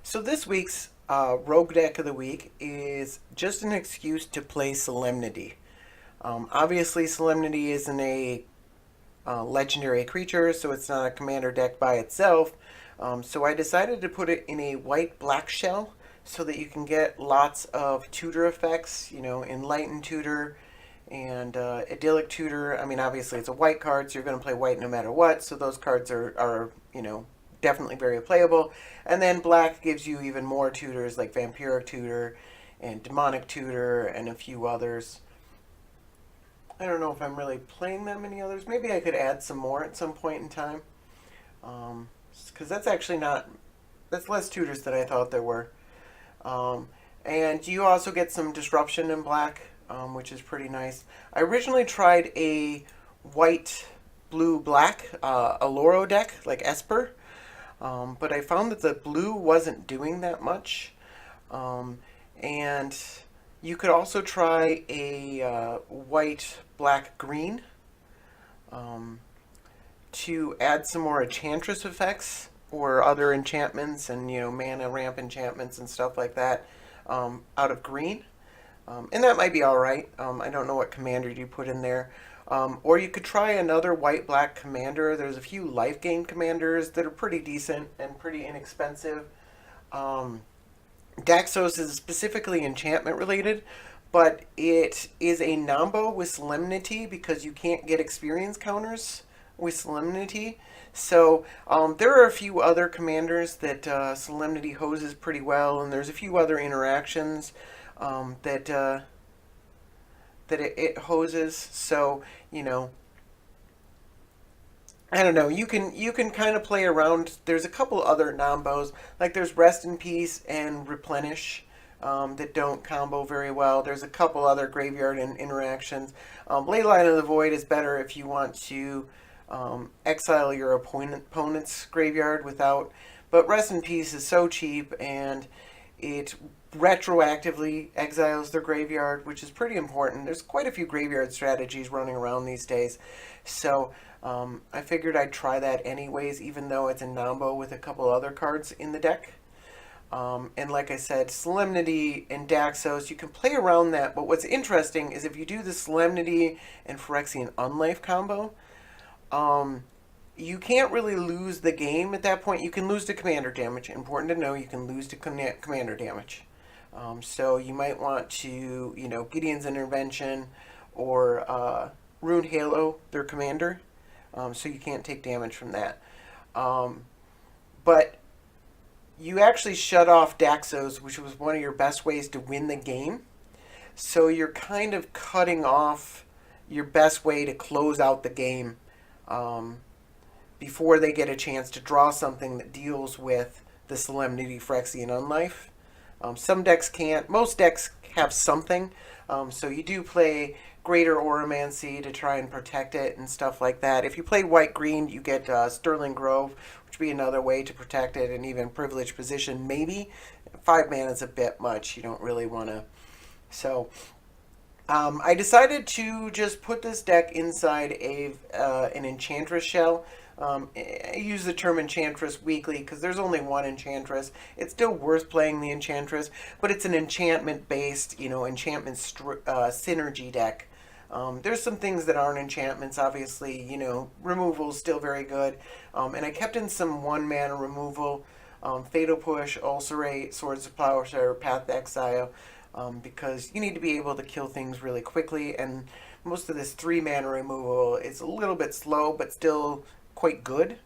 So this week's Rogue Deck of the Week is just an excuse to play Solemnity. Obviously, Solemnity isn't a legendary creature, so it's not a commander deck by itself. So I decided to put it in a white-black shell so that you can get lots of tutor effects, Enlightened Tutor and Idyllic Tutor. I mean, obviously it's a white card, so you're going to play white no matter what, so those cards are definitely very playable. And then black gives you even more tutors like Vampiric Tutor and Demonic Tutor and a few others. I don't know if I'm really playing that many others. Maybe I could add some more at some point in time. Because that's actually not, that's less tutors than I thought there were. Um, and you also get some disruption in black, which is pretty nice. I originally tried a white, blue, black Aloro deck, like Esper, but I found that the blue wasn't doing that much. Um, and you could also try a white, black, green um, to add some more enchantress effects or other enchantments and mana ramp enchantments and stuff like that out of green. And that might be all right. I don't know what commander you put in there. Or you could try another white-black commander. There's a few life gain commanders that are pretty decent and pretty inexpensive. Um, Daxos is specifically enchantment related, but it is a nombo with Solemnity because you can't get experience counters with Solemnity. So there are a few other commanders that Solemnity hoses pretty well, and there's a few other interactions that it hoses. So I don't know. You can kind of play around. There's a couple other nombos, like there's Rest in Peace and Replenish, that don't combo very well. There's a couple other graveyard interactions. Leyline of the Void is better if you want to exile your opponent's graveyard without. But Rest in Peace is so cheap, and it retroactively exiles their graveyard, which is pretty important. There's quite a few graveyard strategies running around these days. So I figured I'd try that anyways, even though it's a nombo with a couple other cards in the deck. And like I said, Solemnity and Daxos, you can play around that. But what's interesting is if you do the Solemnity and Phyrexian Unlife combo, um, you can't really lose the game at that point. You can lose to commander damage. Important to know, you can lose to commander damage. So you might want to, Gideon's Intervention or Rune Halo, their commander. So you can't take damage from that. Um, but you actually shut off Daxos, which was one of your best ways to win the game. So you're kind of cutting off your best way to close out the game um, before they get a chance to draw something that deals with the Solemnity, Phyrexian Unlife. Some decks can't. Most decks have something. So you do play Greater Oromancy to try and protect it and stuff like that. If you play white-green, you get Sterling Grove, which would be another way to protect it, and even Privileged Position, maybe. 5 mana is a bit much. You don't really want to. So I decided to just put this deck inside an Enchantress shell. I use the term Enchantress weakly because there's only one Enchantress. It's still worth playing the Enchantress, but it's an enchantment-based, synergy deck. There's some things that aren't enchantments, obviously, removal is still very good. And I kept in some 1-mana removal, Fatal Push, Ulcerate, Swords of Plowshare, Path to Exile, because you need to be able to kill things really quickly, and most of this 3-mana removal is a little bit slow, but still quite good.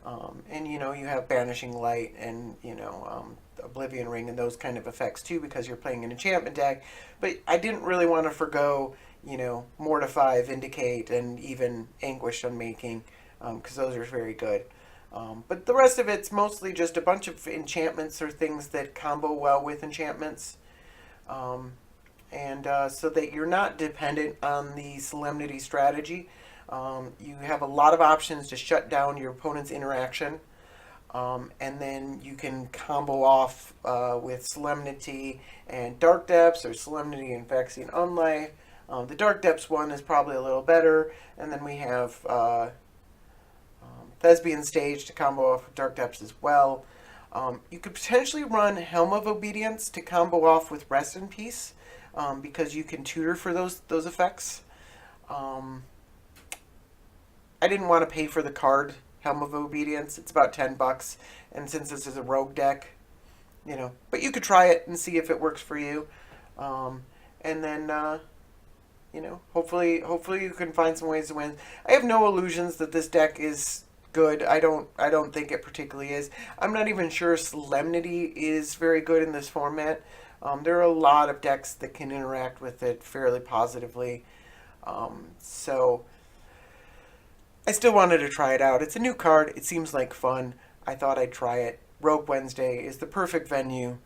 And you have Banishing Light and Oblivion Ring and those kind of effects too, because you're playing an enchantment deck. But I didn't really want to forgo Mortify, Vindicate, and even Anguish Unmaking, because those are very good. But the rest of it's mostly just a bunch of enchantments or things that combo well with enchantments. Um, and so that you're not dependent on the Solemnity strategy. You have a lot of options to shut down your opponent's interaction. And then you can combo off with Solemnity and Dark Depths, or Solemnity and Phyrexian Unlife. The Dark Depths one is probably a little better. And then we have Thespian Stage to combo off with Dark Depths as well. You could potentially run Helm of Obedience to combo off with Rest in Peace, because you can tutor for those effects. Um, I didn't want to pay for the card Helm of Obedience. It's about $10, and since this is a rogue deck, but you could try it and see if it works for you. Um, and then hopefully you can find some ways to win. I have no illusions that this deck is good. I don't think it particularly is. I'm not even sure Solemnity is very good in this format. There are a lot of decks that can interact with it fairly positively. So I still wanted to try it out. It's a new card. It seems like fun. I thought I'd try it. Rogue Wednesday is the perfect venue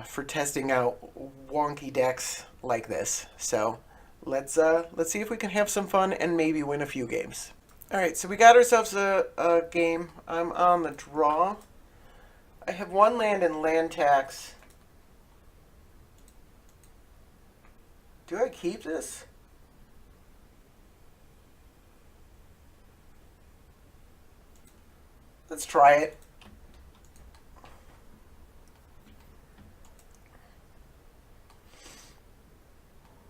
for testing out wonky decks like this. So let's see if we can have some fun and maybe win a few games. All right, so we got ourselves a game. I'm on the draw. I have one land in land tax. Do I keep this? Let's try it.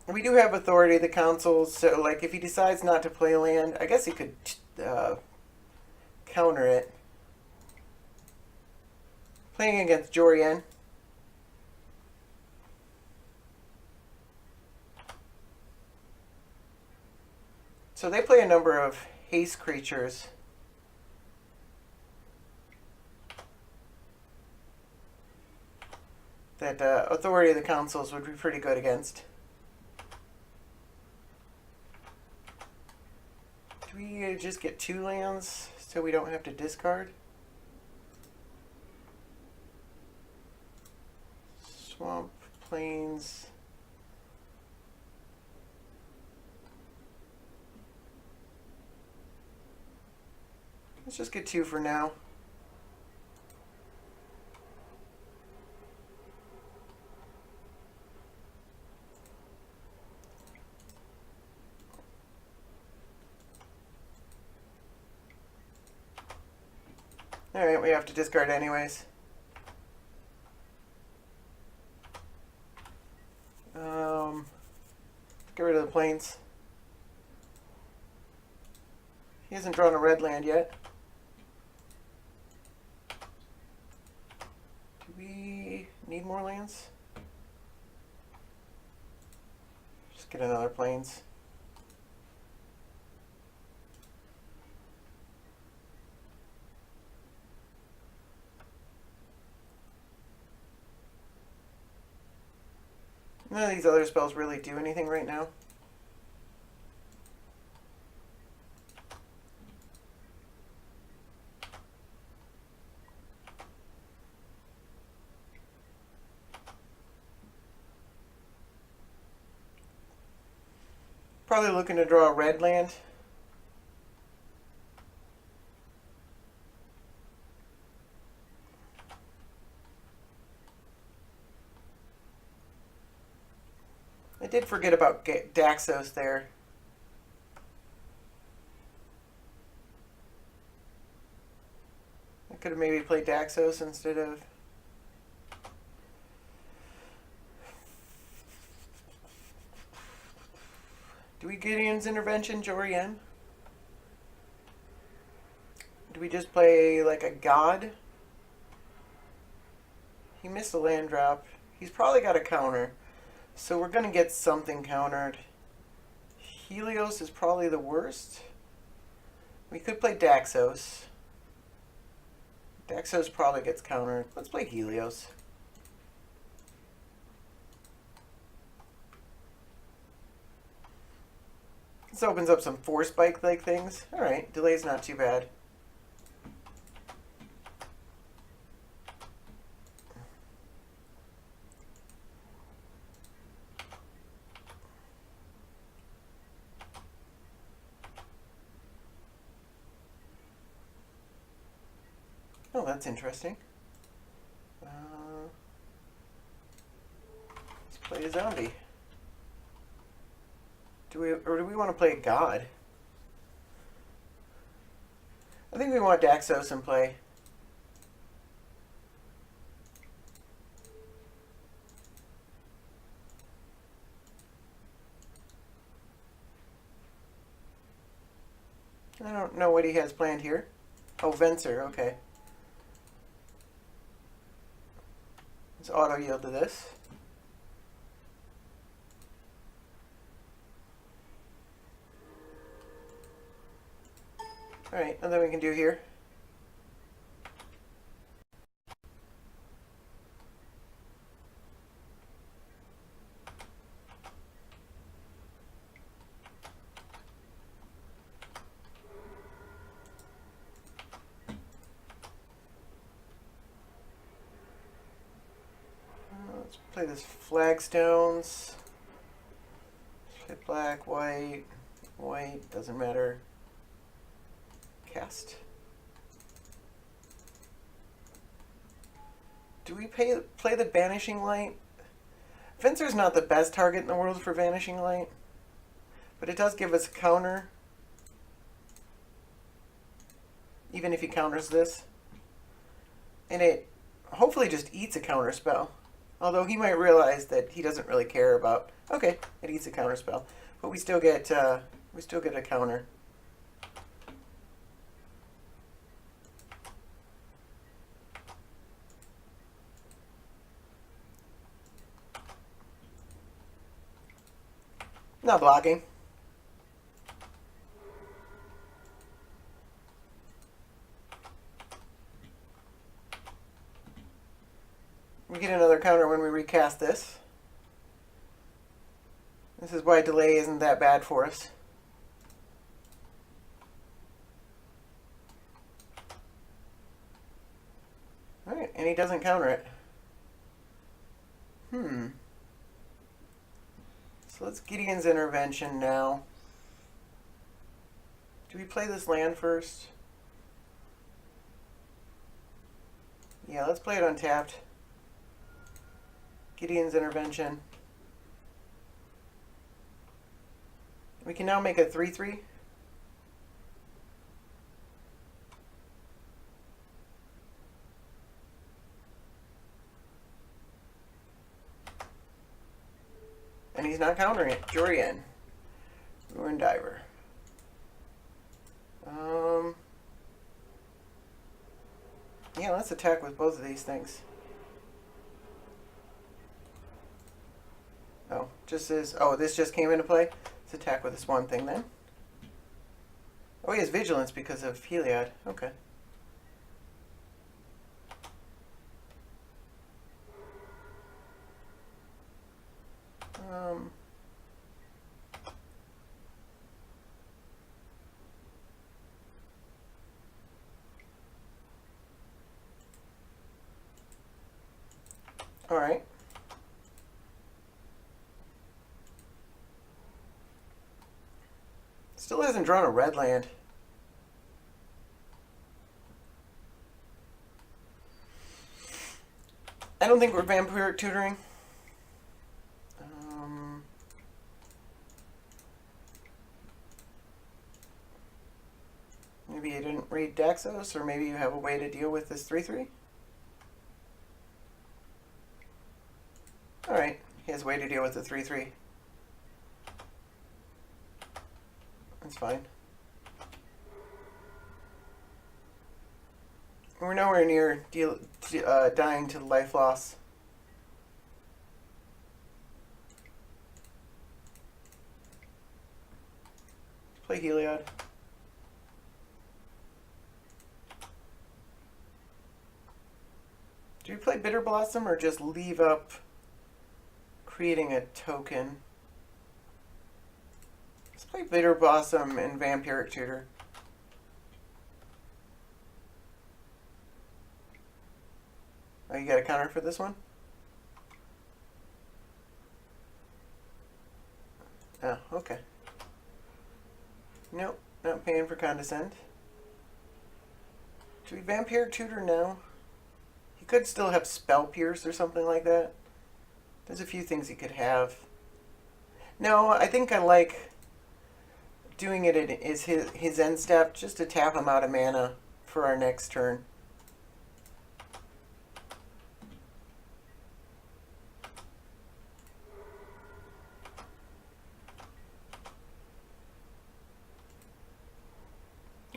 We do have authority of the council, so like if he decides not to play land, I guess he could counter it. Playing against Jorian. So they play a number of haste creatures. That authority of the councils would be pretty good against. Do we just get 2 lands so we don't have to discard? Swamp, plains. Let's just get 2 for now. Alright, we have to discard anyways. Get rid of the plains. He hasn't drawn a red land yet. Do we need more lands? Just get another plains. None of these other spells really do anything right now. Probably looking to draw a red land. I did forget about Daxos there. I could have maybe played Daxos instead of... Do we Gideon's Intervention, Jorian? Do we just play like a god? He missed a land drop. He's probably got a counter. So we're going to get something countered. Helios is probably the worst. We could play Daxos. Daxos probably gets countered. Let's play Helios. This opens up some force spike-like things. Alright, delay's not too bad. Oh, that's interesting. Let's play a zombie. Do we want to play a god? I think we want Daxos in play. I don't know what he has planned here. Oh, Venser, okay. Let's auto yield to this. Alright, nothing we can do here. Let's play this flagstones. Play black, white, white, doesn't matter. Cast. Do we play the Banishing Light? Venser's not the best target in the world for Vanishing Light, but it does give us a counter, even if he counters this. And it hopefully just eats a counter spell. Although he might realize that he doesn't really care about. Okay, it eats a counter spell, but we still get a counter. Not blocking. We get another counter when we recast this. This is why delay isn't that bad for us. Alright, and he doesn't counter it. So let's Gideon's Intervention now. Do we play this land first? Yeah, let's play it untapped. Gideon's Intervention. We can now make a 3/3. And he's not countering it. Jorian. Ruin Diver. Yeah, let's attack with both of these things. Oh, this just came into play? Let's attack with this one thing then. Oh, he has Vigilance because of Heliod. Okay. All right. Still hasn't drawn a red land. I don't think we're vampiric tutoring. Maybe you didn't read Daxos, or maybe you have a way to deal with this 3/3. Alright, he has a way to deal with the 3/3. That's fine. We're nowhere near dying to life loss. Play Heliod. Do we play Bitter Blossom or just leave up creating a token? Let's play Bitter Blossom and Vampiric Tutor. Oh, you got a counter for this one? Oh, okay. Nope, not paying for Condescend. Do we Vampiric Tutor now? He could still have Spell Pierce or something like that. There's a few things he could have. No, I think I like doing it as his end step, just to tap him out of mana for our next turn.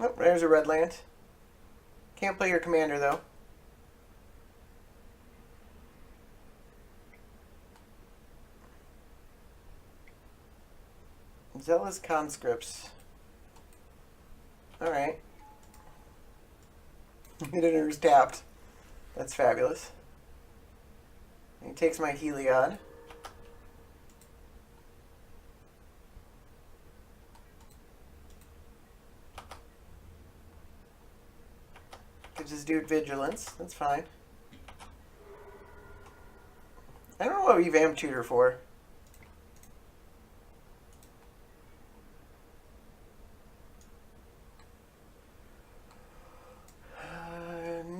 Oh, there's a red land. Can't play your commander, though. Zealous conscripts. Alright. Editor's tapped. That's fabulous. He takes my Heliod. Gives his dude vigilance. That's fine. I don't know what we vamp tutor for.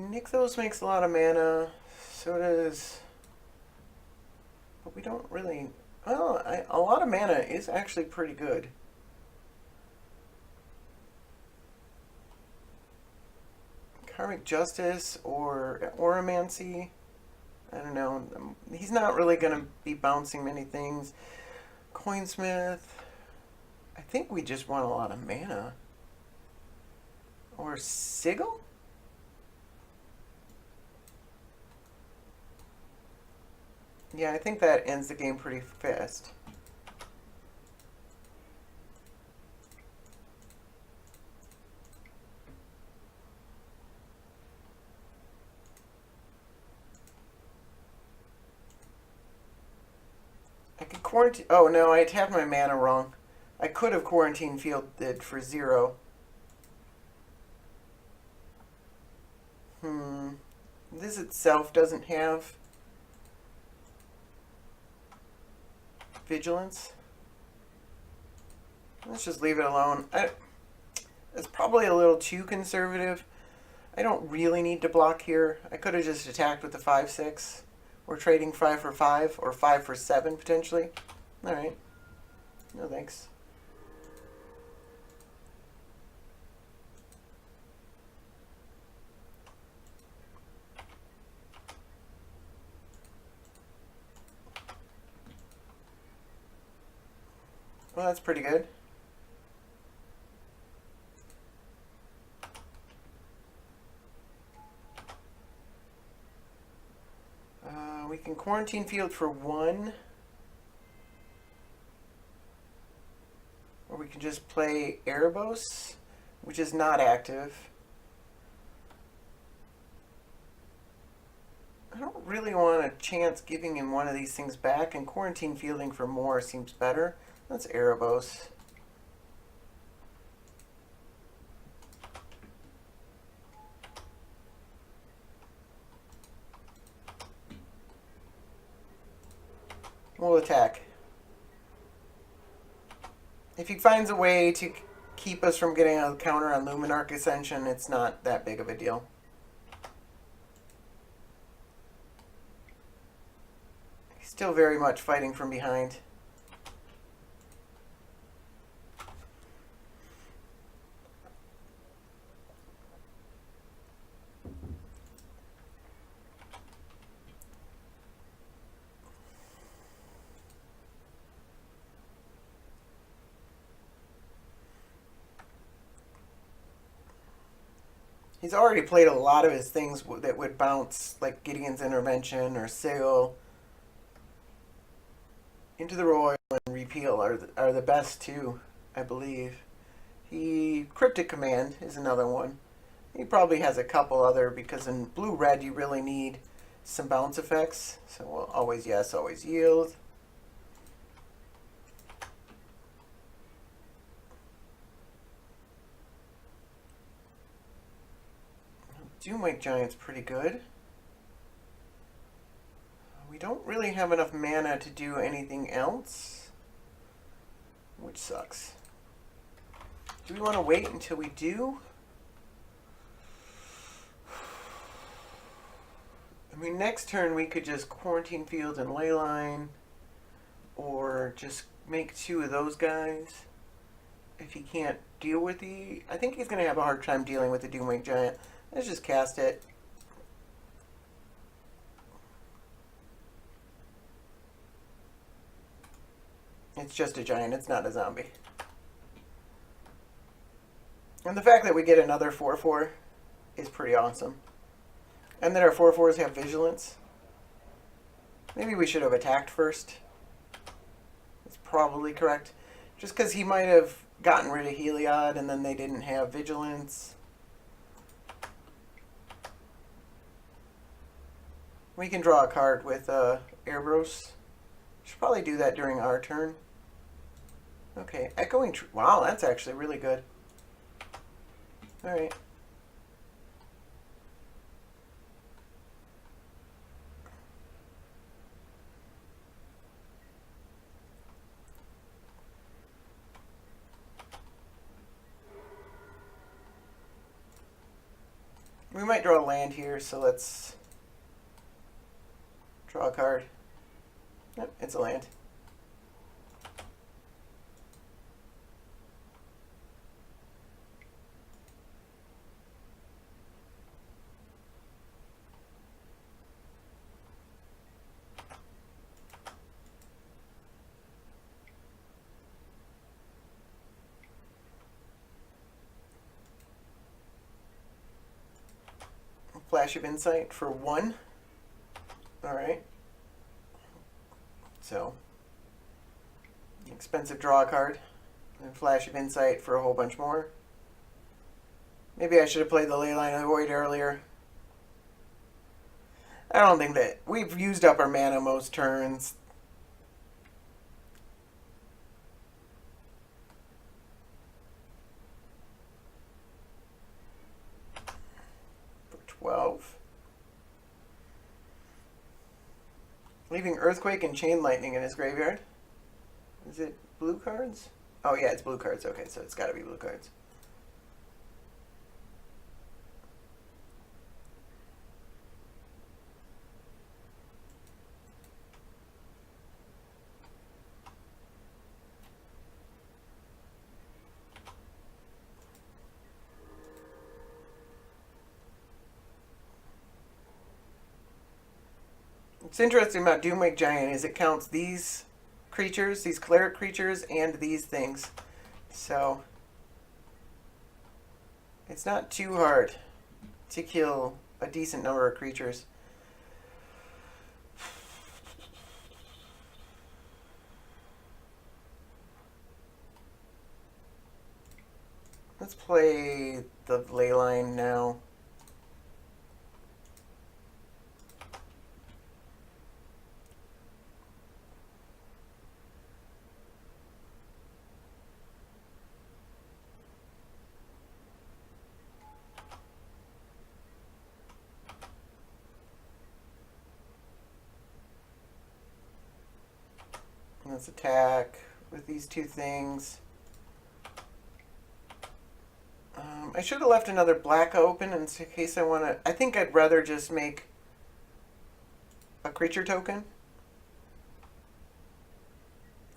Nixos makes a lot of mana. So does... But we don't really... Well, a lot of mana is actually pretty good. Karmic Justice or Oromancy. I don't know. He's not really going to be bouncing many things. Coinsmith. I think we just want a lot of mana. Or Sigil? Yeah, I think that ends the game pretty fast. I could quarantine... Oh, no, I tapped my mana wrong. I could have quarantine fielded for 0. This itself doesn't have vigilance. Let's just leave it alone. It's probably a little too conservative. I don't really need to block here. I could have just attacked with the 5/6. We're trading 5 for 5 or 5 for 7 potentially. Alright. No thanks. Well, that's pretty good. We can quarantine field for 1. Or we can just play Erebos, which is not active. I don't really want a chance giving him one of these things back, and quarantine fielding for more seems better. That's Erebos. We'll attack. If he finds a way to keep us from getting a counter on Luminarch Ascension, it's not that big of a deal. He's still very much fighting from behind. He's already played a lot of his things that would bounce, like Gideon's Intervention or Sigil. Into the Royal and Repeal are the best two, I believe. Cryptic Command is another one. He probably has a couple other, because in blue-red you really need some bounce effects. So we'll always yes, always yield. Doomwake Giant's pretty good. We don't really have enough mana to do anything else, which sucks. Do we want to wait until we do? I mean, next turn we could just quarantine field and leyline, or just make 2 of those guys. If he can't deal with the... I think he's going to have a hard time dealing with the Doomwake Giant. Let's just cast it. It's just a giant, it's not a zombie. And the fact that we get another 4/4 is pretty awesome. And that our 4/4s have vigilance. Maybe we should have attacked first. That's probably correct. Just because he might have gotten rid of Heliod and then they didn't have vigilance. We can draw a card with Erebros. Should probably do that during our turn. Okay, Echoing Tree. Wow, that's actually really good. Alright. We might draw a land here, so let's draw a card. Yep, it's a land. Flash of Insight for 1. Alright. So, expensive draw card. And Flash of Insight for a whole bunch more. Maybe I should have played the Leyline of the Void earlier. I don't think that... We've used up our mana most turns. For 12. Leaving Earthquake and Chain Lightning in his graveyard. Is it blue cards? Oh yeah, it's blue cards. Okay, so it's got to be blue cards. What's interesting about Doomwake Giant is it counts these creatures, these cleric creatures, and these things. So it's not too hard to kill a decent number of creatures. Let's play the Leyline now. Let's attack with these two things. I should have left another black open in case I want to... I think I'd rather just make a creature token.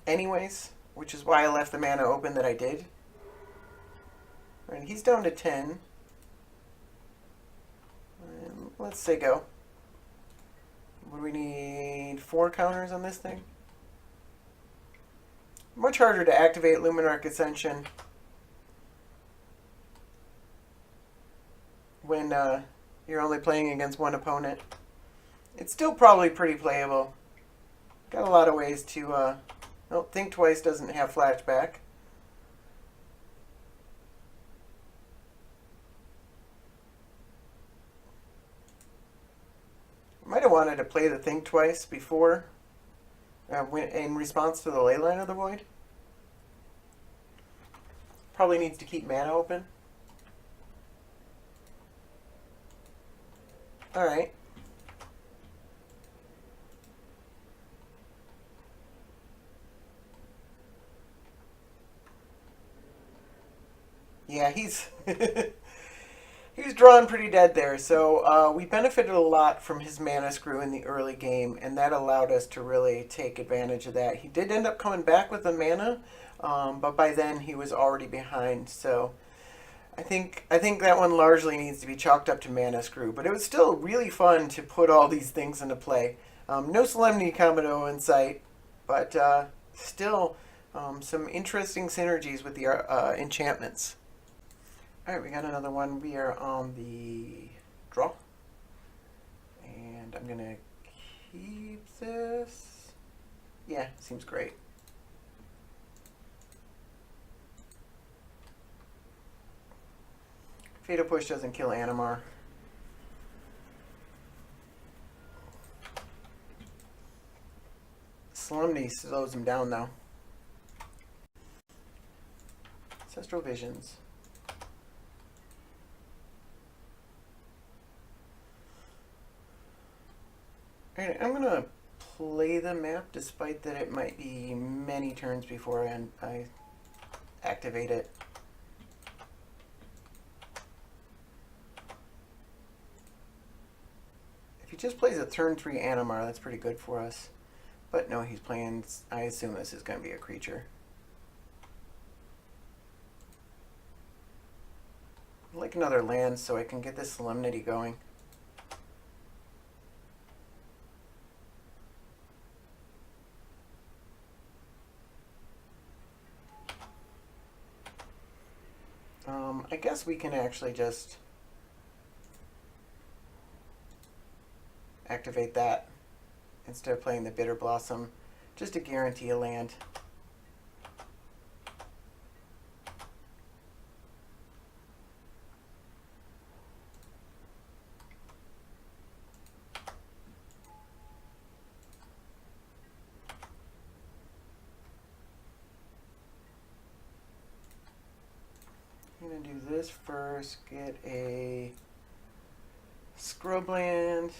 Anyways, which is why I left the mana open that I did. Alright, he's down to 10. And let's say go. What do we need? 4 counters on this thing? Much harder to activate Luminarch Ascension when you're only playing against one opponent. It's still probably pretty playable. Got a lot of ways to... oh, Think Twice doesn't have flashback. Might have wanted to play the Think Twice before, in response to the Leyline of the Void. Probably needs to keep mana open. Alright. Yeah, he's he's drawn pretty dead there. So we benefited a lot from his mana screw in the early game, and that allowed us to really take advantage of that. He did end up coming back with the mana, but by then he was already behind. So I think that one largely needs to be chalked up to mana screw. But it was still really fun to put all these things into play. No Solemnity combo in sight, but still some interesting synergies with the enchantments. Alright, we got another one. We are on the draw. And I'm gonna keep this. Yeah, seems great. Fatal Push doesn't kill Animar. Solemnity slows him down though. Ancestral Visions. Alright, I'm gonna play the map despite that it might be many turns before I activate it. If he just plays a turn 3 Animar, that's pretty good for us. But no, he's playing, I assume this is going to be a creature. I'd like another land so I can get this Solemnity going. I guess we can actually just activate that instead of playing the Bitter Blossom, just to guarantee a land. I'm going to do this first, get a Scrubland,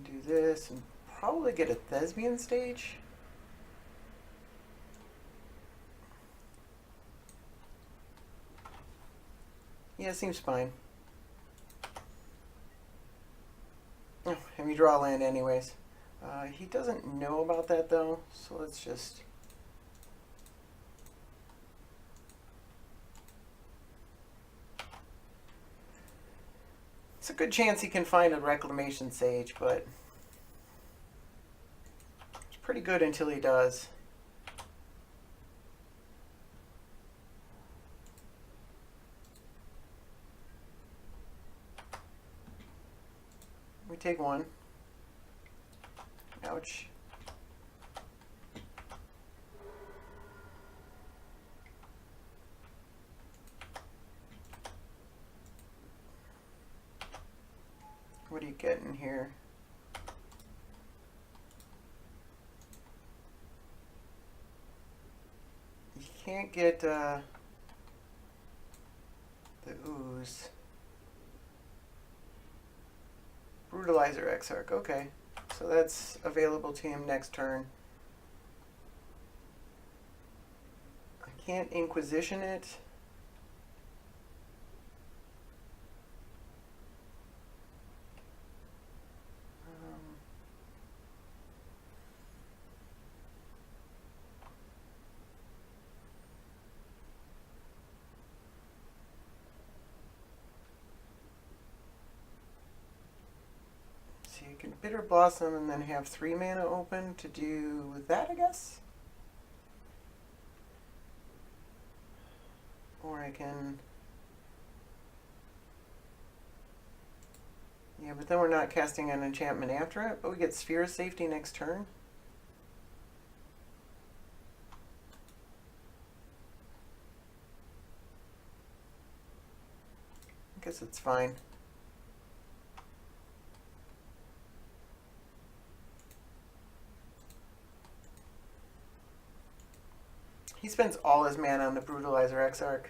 do this, and probably get a Thespian stage. Yeah, seems fine. Oh, and we draw land anyways. He doesn't know about that though, so let's just... It's a good chance he can find a Reclamation Sage, but it's pretty good until he does. We take one. Ouch. What are you getting here? You can't get the ooze. Brutalizer Exarch, okay. So that's available to him next turn. I can't Inquisition it. So you can Bitter Blossom and then have 3 mana open to do that, I guess? Or I can... Yeah, but then we're not casting an enchantment after it, but we get Sphere of Safety next turn. I guess it's fine. He spends all his mana on the Brutalizer Exarch.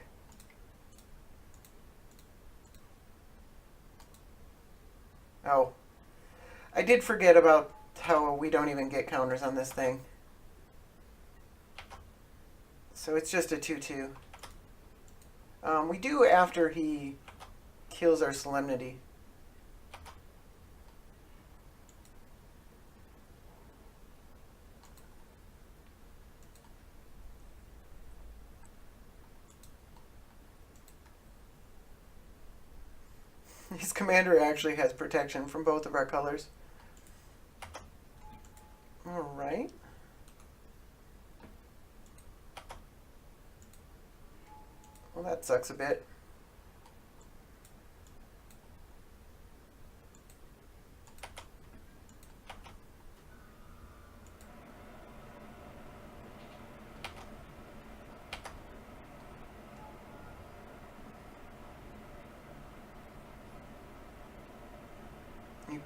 Oh. I did forget about how we don't even get counters on this thing. So it's just a 2/2. We do after he kills our Solemnity. His commander actually has protection from both of our colors. Alright. Well, that sucks a bit.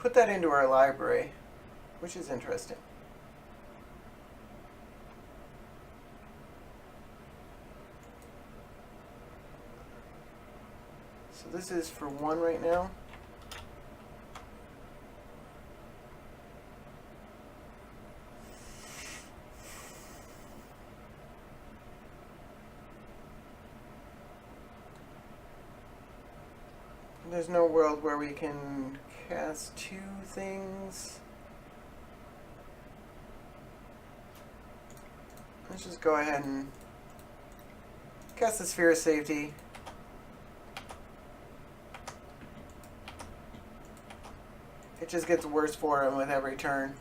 put that into our library, which is interesting. So this is for 1 right now. There's no world where we can cast 2 things. Let's just go ahead and cast the Sphere of Safety. It just gets worse for him with every turn.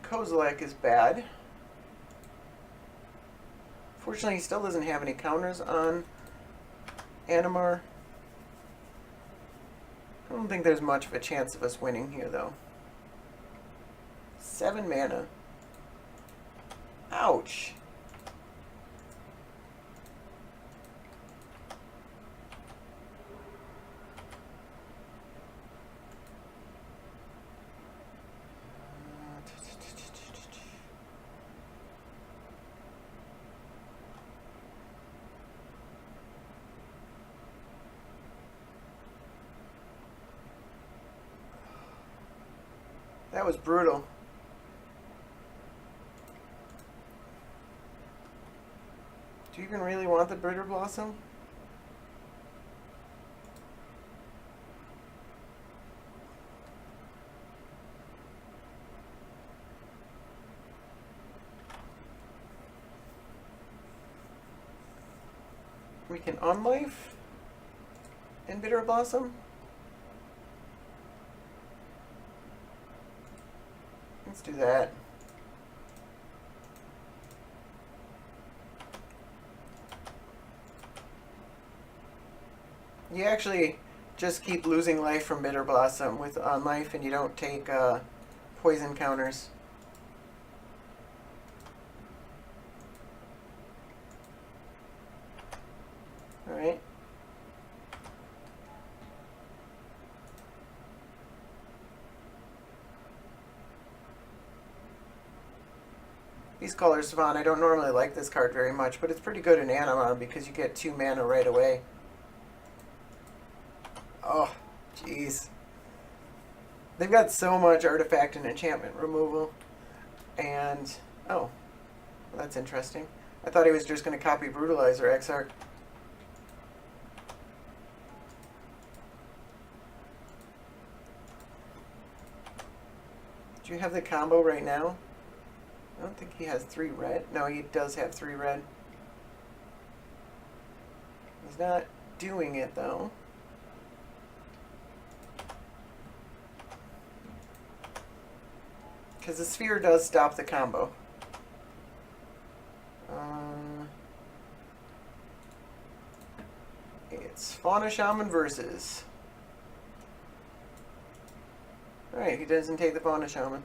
Kozilek is bad. Fortunately, he still doesn't have any counters on Animar. I don't think there's much of a chance of us winning here, though. 7 mana. Ouch. That was brutal. Do you even really want the Bitter Blossom? We can unlife and Bitter Blossom. Let's do that. You actually just keep losing life from Bitter Blossom with unlife, and you don't take poison counters. Alright. These colors, Savant, I don't normally like this card very much, but it's pretty good in Animar because you get 2 mana right away. Oh, jeez. They've got so much artifact and enchantment removal. And, oh, well, that's interesting. I thought he was just going to copy Brutalizer Exarch. Do you have the combo right now? I don't think he has 3 red. No, he does have 3 red. He's not doing it, though. Because the Sphere does stop the combo. It's Fauna Shaman versus. Alright, he doesn't take the Fauna Shaman.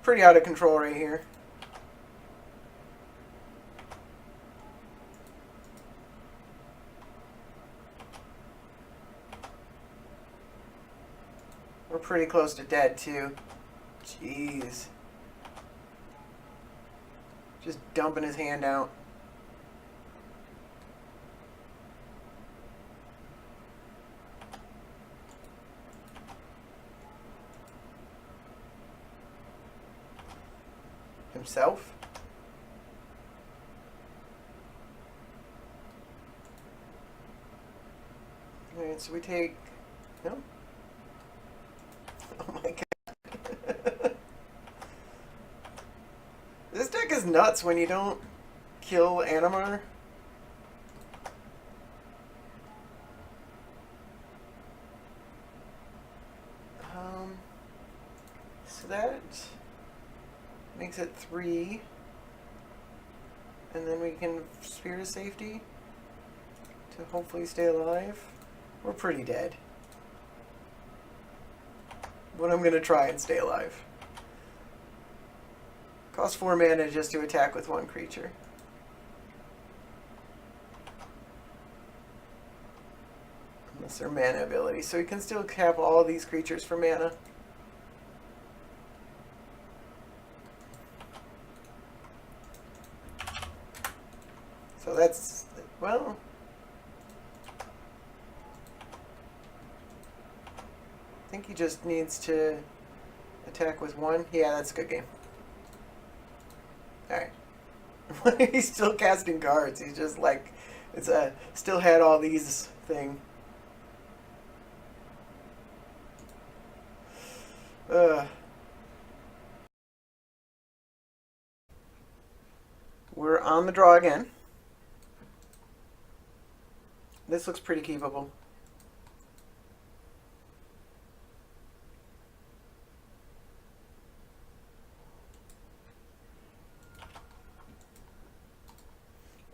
Pretty out of control right here. We're pretty close to dead, too. Jeez. Just dumping his hand out. Himself? Alright, so we take... No? Oh my god. This deck is nuts when you don't kill Animar. So that makes it 3. And then we can Sphere of Safety to hopefully stay alive. We're pretty dead. But I'm going to try and stay alive. Costs 4 mana just to attack with one creature. Unless they're mana ability. So you can still cap all these creatures for mana. So that's, well, I think he just needs to attack with one. Yeah, that's a good game. Alright. He's still casting cards. He's just like, it's a, still had all these thing. We're on the draw again. This looks pretty keepable.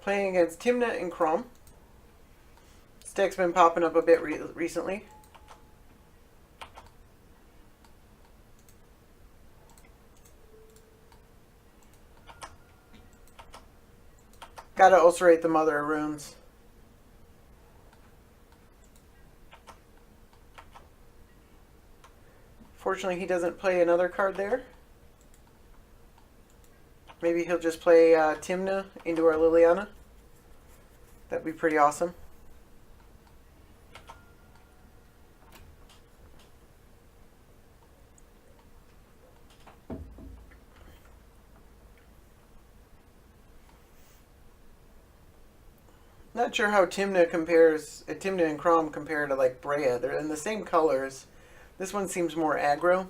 Playing against Timna and Chrome. This deck's been popping up a bit recently. Gotta ulcerate the Mother of Runes. Fortunately, he doesn't play another card there. Maybe he'll just play Timna into our Liliana. That'd be pretty awesome. Not sure how Timna compares, Timna and Crom compare to like Brea. They're in the same colors. This one seems more aggro.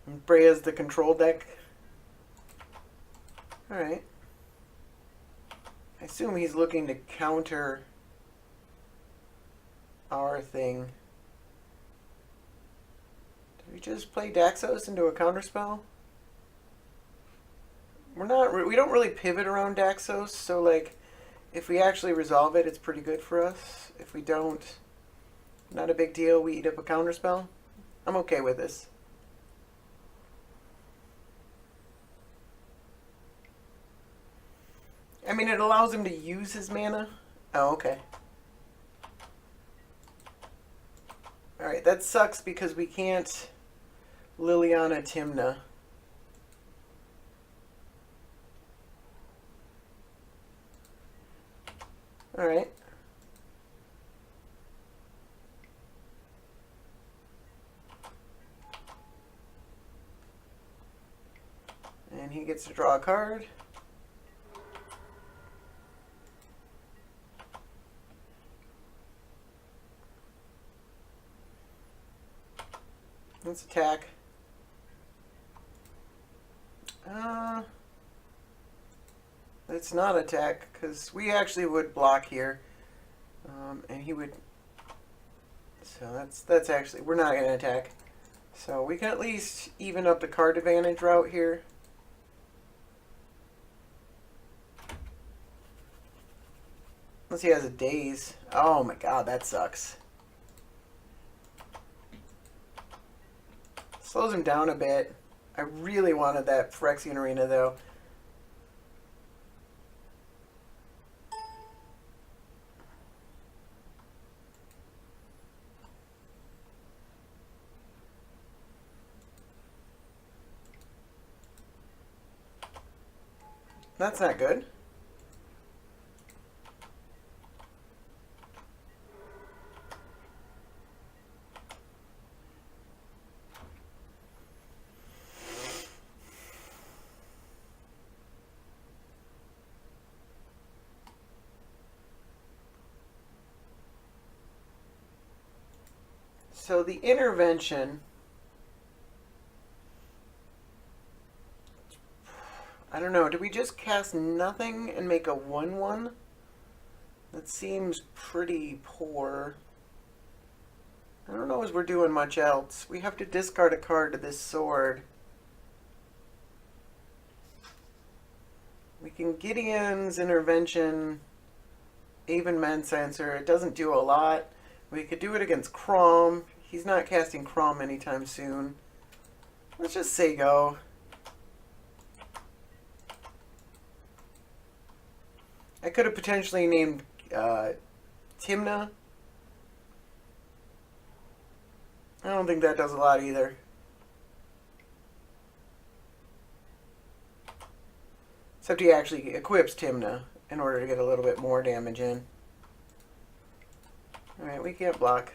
And Brea's the control deck. Alright. I assume he's looking to counter our thing. Did we just play Daxos into a counterspell? We don't really pivot around Daxos, so like if we actually resolve it, it's pretty good for us. If we don't, not a big deal. We eat up a counterspell. I'm okay with this. I mean, it allows him to use his mana. Oh, okay. Alright, that sucks because we can't Liliana Timna. Alright. And he gets to draw a card. Let's attack. It's not attack, because we actually would block here. And he would... So that's actually... We're not going to attack. So we can at least even up the card advantage route here. Unless he has a daze. Oh my god, that sucks. Slows him down a bit. I really wanted that Phyrexian Arena though. That's not good. So the intervention, I don't know, do we just cast nothing and make a 1/1? That seems pretty poor. I don't know as we're doing much else. We have to discard a card to this sword. We can Gideon's intervention, Avon Mancenser. It doesn't do a lot. We could do it against Crom. He's not casting Crom anytime soon. Let's just say go. I could have potentially named Timna. I don't think that does a lot either. Except he actually equips Timna in order to get a little bit more damage in. Alright, we can't block.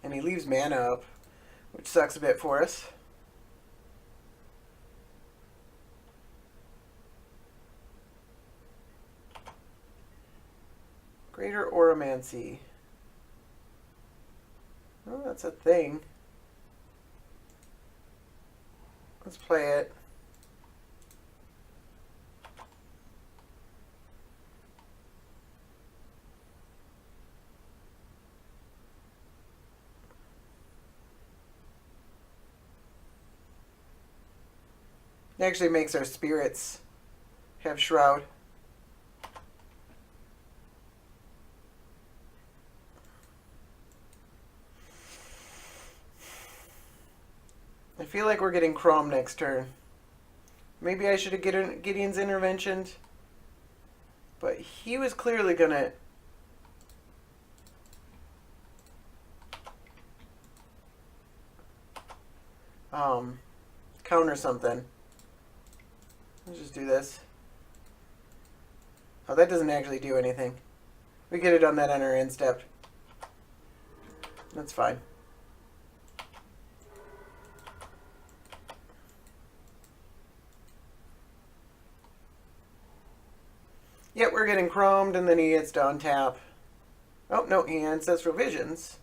And he leaves mana up, which sucks a bit for us. Greater Oromancy. Oh, that's a thing. Let's play it. It actually makes our spirits have Shroud. I feel like we're getting Chrome next turn. Maybe I should have Gideon's interventioned. But he was clearly going to counter something. Let's just do this. Oh, that doesn't actually do anything. We could have done that on our end step. That's fine. Yep, we're getting chromed, and then he gets to untap. Oh, no, he Ancestral Visions.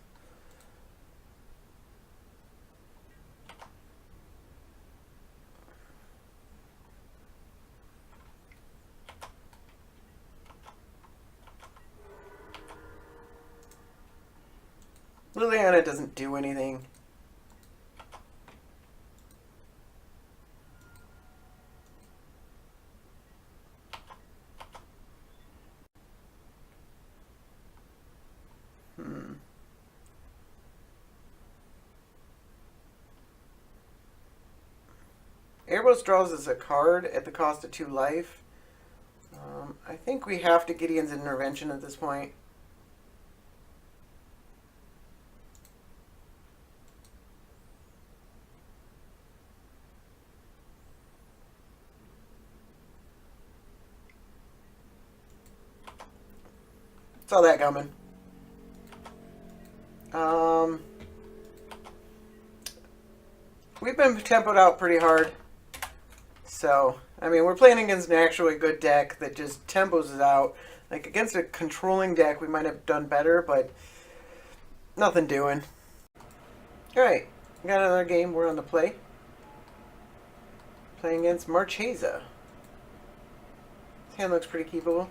Liliana doesn't do anything. Erebos draws us a card at the cost of 2 life. I think we have to Gideon's intervention at this point. Saw that coming. We've been tempoed out pretty hard. So, I mean, we're playing against an actually good deck that just tempos us out. Like, against a controlling deck, we might have done better, but nothing doing. Alright, we got another game we're on the play. Playing against Marchesa. His hand looks pretty keepable.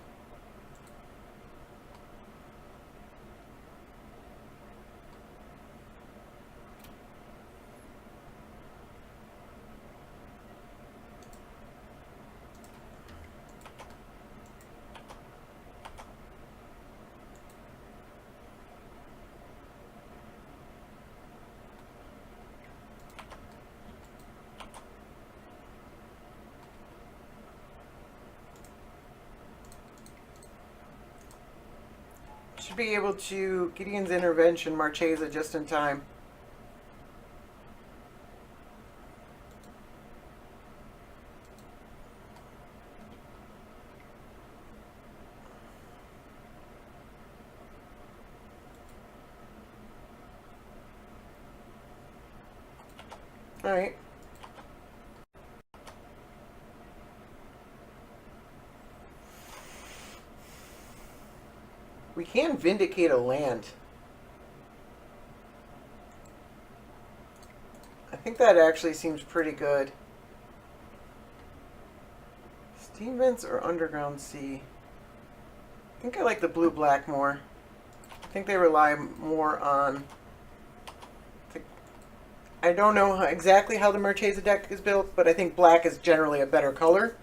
Should be able to Gideon's intervention Marchesa just in time. Alright. We can Vindicate a land. I think that actually seems pretty good. Steam Vents or Underground Sea? I think I like the blue-black more. I think they rely more on... I don't know exactly how the Marchesa deck is built, but I think black is generally a better color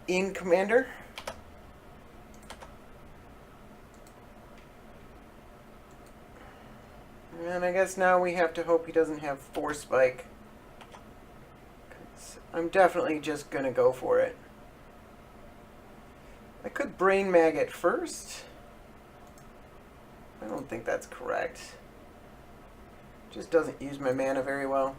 in Commander. And I guess now we have to hope he doesn't have Force Spike. I'm definitely just going to go for it. I could Brain Maggot first. I don't think that's correct. Just doesn't use my mana very well.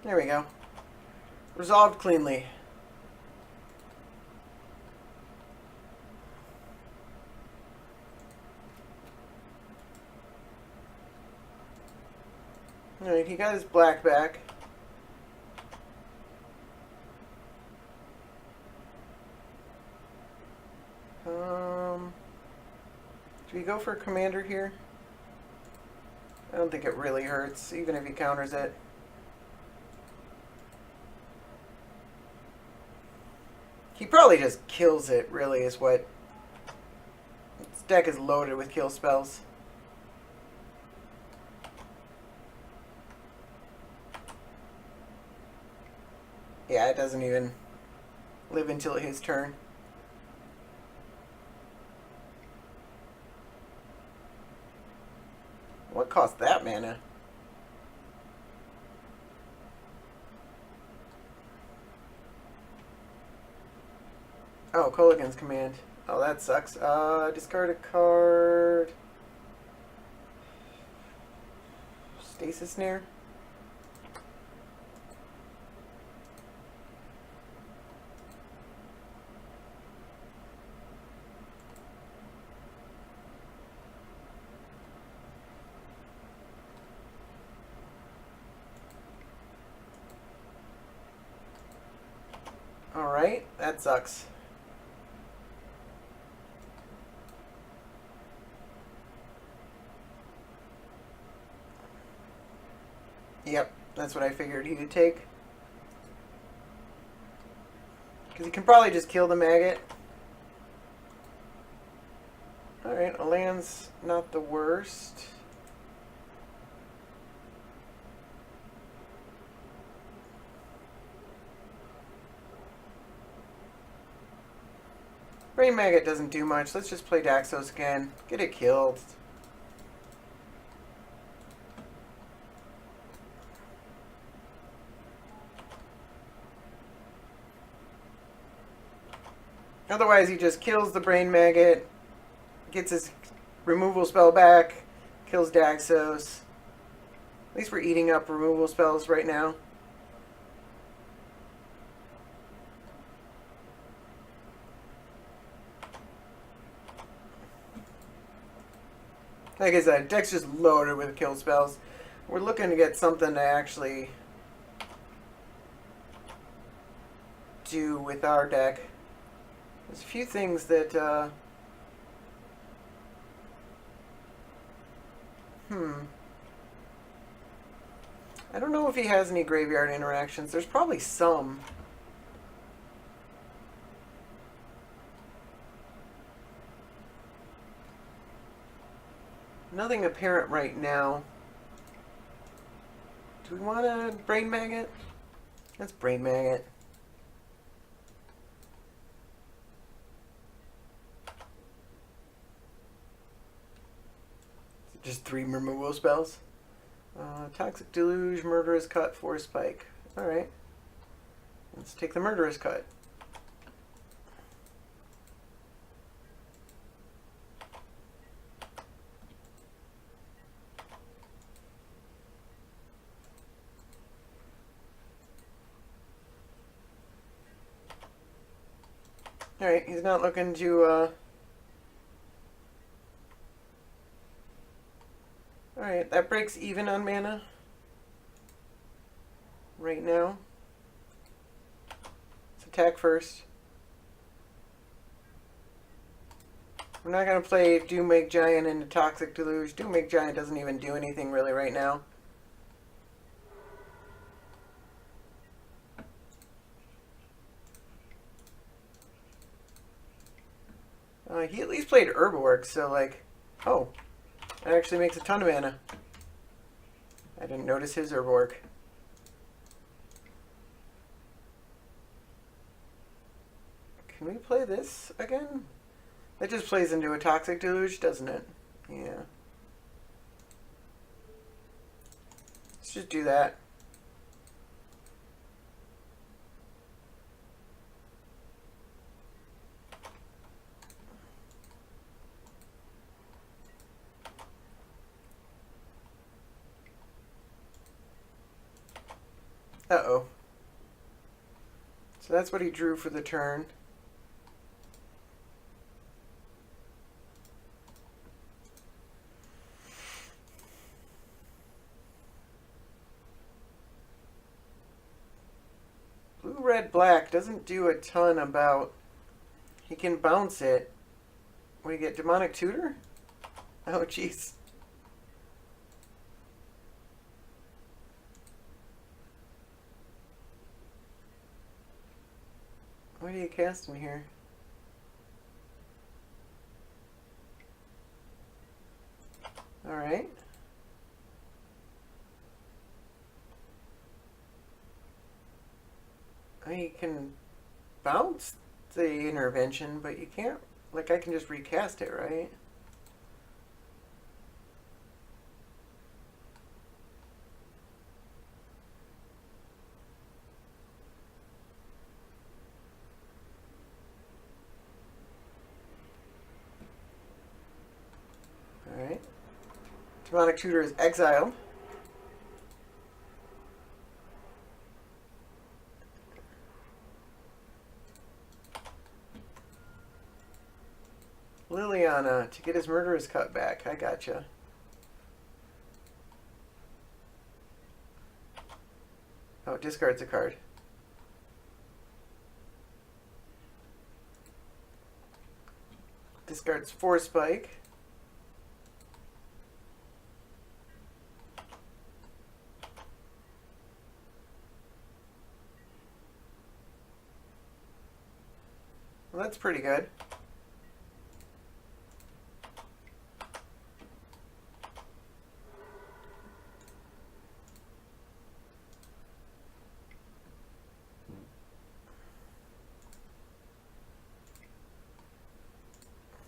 There we go. Resolved cleanly. Alright, he got his black back. Do we go for Commander here? I don't think it really hurts, even if he counters it. He probably just kills it, really, is what... This deck is loaded with kill spells. Yeah, it doesn't even live until his turn. What cost that mana? Oh, Kolaghan's Command. Oh, that sucks. Discard a card. Stasis Snare. Alright, that sucks. Yep, that's what I figured he would take. Because he can probably just kill the maggot. Alright, a land's not the worst. Brain Maggot doesn't do much. Let's just play Daxos again. Get it killed. Otherwise, he just kills the Brain Maggot, gets his removal spell back, kills Daxos. At least we're eating up removal spells right now. Like I said, deck's just loaded with kill spells. We're looking to get something to actually do with our deck. There's a few things that, I don't know if he has any graveyard interactions. There's probably some. Nothing apparent right now. Do we want a Brain Maggot? Let's Brain Maggot. Just 3 removal spells. Toxic Deluge, Murderous Cut, Force Spike. Alright. Let's take the Murderous Cut. Alright, he's not looking to, Alright, that breaks even on mana. Right now. Let's attack first. We're not going to play Do Make Giant into Toxic Deluge. Do Make Giant doesn't even do anything really right now. He at least played Herborg, so like, oh, that actually makes a ton of mana. I didn't notice his Herborg. Can we play this again? That just plays into a Toxic Deluge, doesn't it? Yeah. Let's just do that. Uh-oh. So that's what he drew for the turn. Blue, red, black doesn't do a ton about... He can bounce it. What do you get? Demonic Tutor? Oh, jeez. What are you casting here? Alright. You can bounce the intervention, but you can't... Like, I can just recast it, right? Alright. Demonic Tutor is exiled. Liliana, to get his murderous cut back. I gotcha. Oh, discards a card. Discards 4 spike. Well, that's pretty good.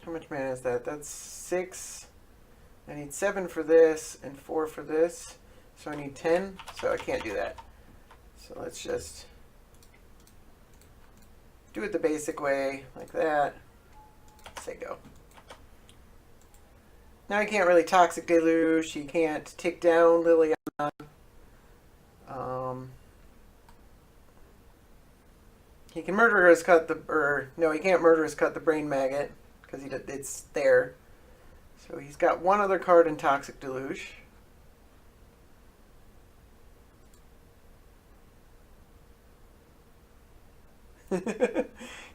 How much mana is that? That's 6. I need 7 for this and 4 for this. So I need 10. So I can't do that. So let's just do it the basic way, like that. Say go. Now he can't really Toxic Deluge. He can't take down Liliana. He can Murderous Cut the... Or, no, he can't Murderous Cut the Brain Maggot. Because it's there. So he's got one other card in Toxic Deluge.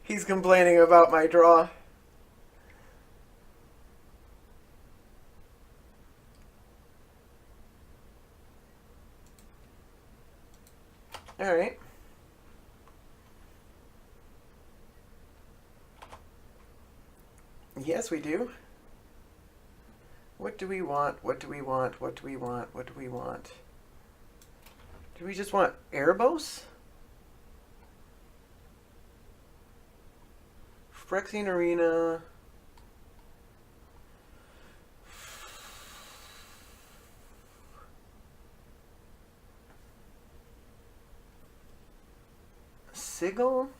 He's complaining about my draw. Alright. Yes, we do. What do we want? What do we want? What do we want? What do we want? Do we just want Erebos? Phyrexian Arena. Sigil?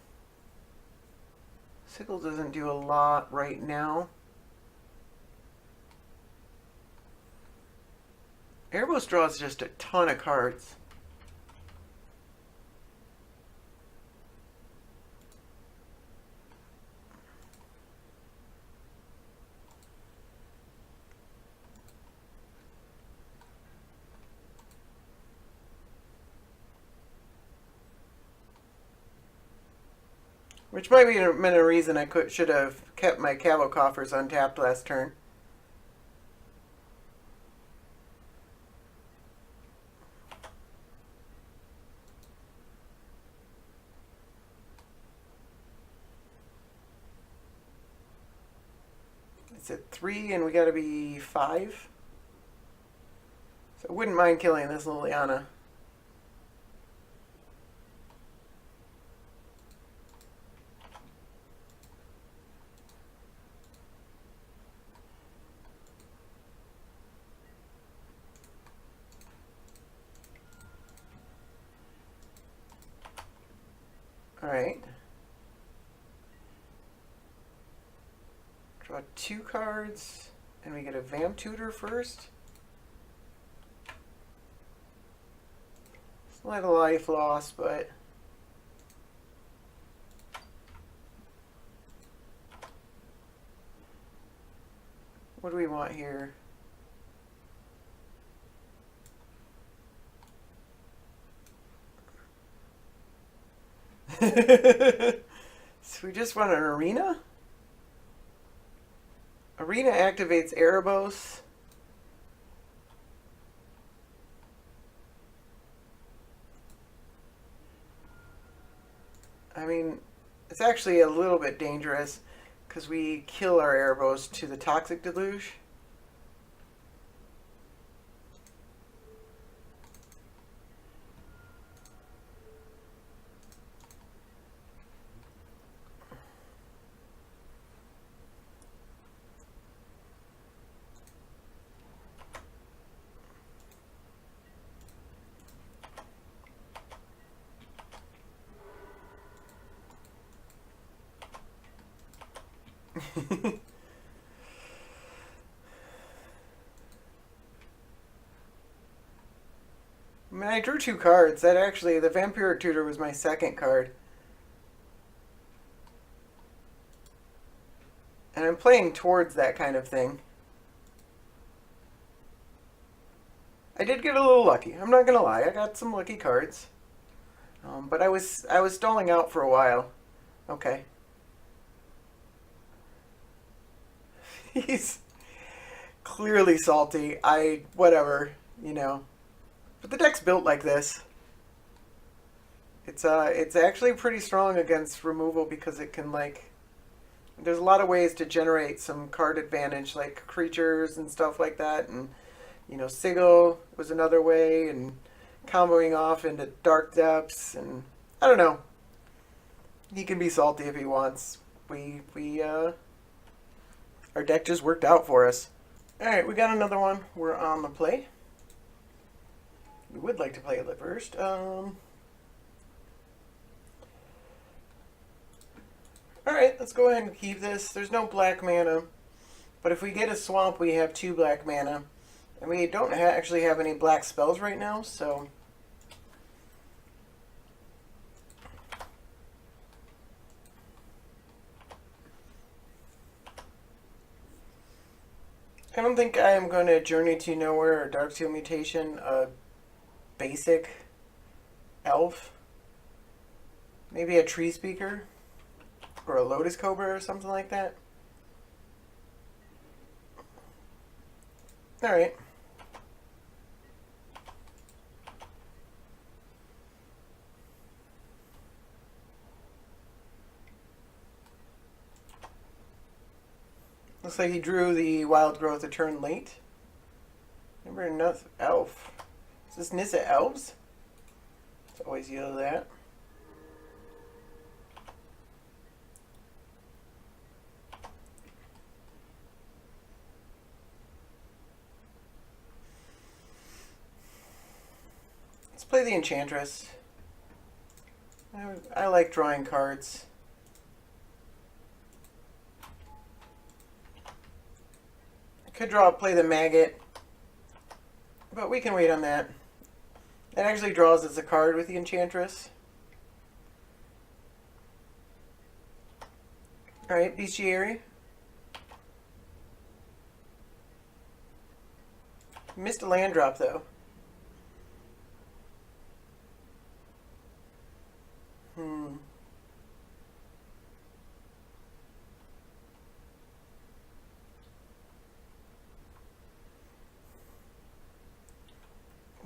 Sigil doesn't do a lot right now. Erebos draws just a ton of cards. Which might be been a reason I should have kept my Cavo coffers untapped last turn. It's at 3 and we gotta be 5. So I wouldn't mind killing this Liliana. Alright. Draw 2 cards, and we get a Vamp Tutor first. Slight of life loss, but what do we want here? So we just want an arena? Arena activates Erebos. I mean, it's actually a little bit dangerous because we kill our Erebos to the Toxic Deluge. I mean, I drew 2 cards. That actually, the Vampiric Tutor was my second card. And I'm playing towards that kind of thing. I did get a little lucky. I'm not gonna lie. I got some lucky cards. But I was stalling out for a while. Okay. He's clearly salty. Whatever, you know. But the deck's built like this. It's actually pretty strong against removal because it can, like, there's a lot of ways to generate some card advantage, like creatures and stuff like that, and you know, Sigil was another way, and comboing off into Dark Depths, and I don't know. He can be salty if he wants. Our deck just worked out for us. All right, we got another one. We're on the play. We would like to play it first. Alright, let's go ahead and keep this. There's no black mana. But if we get a swamp, we have 2 black mana. And we don't actually have any black spells right now, so... I don't think I am going to Journey to Nowhere or Darksteel Mutation a basic elf. Maybe a Tree Speaker or a Lotus Cobra or something like that. Alright. Looks like he drew the Wild Growth a turn late. Remember enough elf. Is this Nissa Elves? It's always yellow that. Let's play the Enchantress. I like drawing cards. I could play the Maggot, but we can wait on that. That actually draws as a card with the Enchantress. Alright, Bestiary. Missed a land drop though.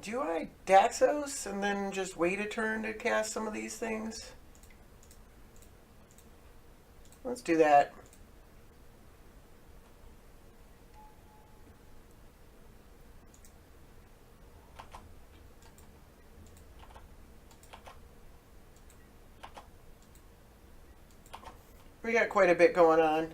Do I Daxos and then just wait a turn to cast some of these things? Let's do that. We got quite a bit going on.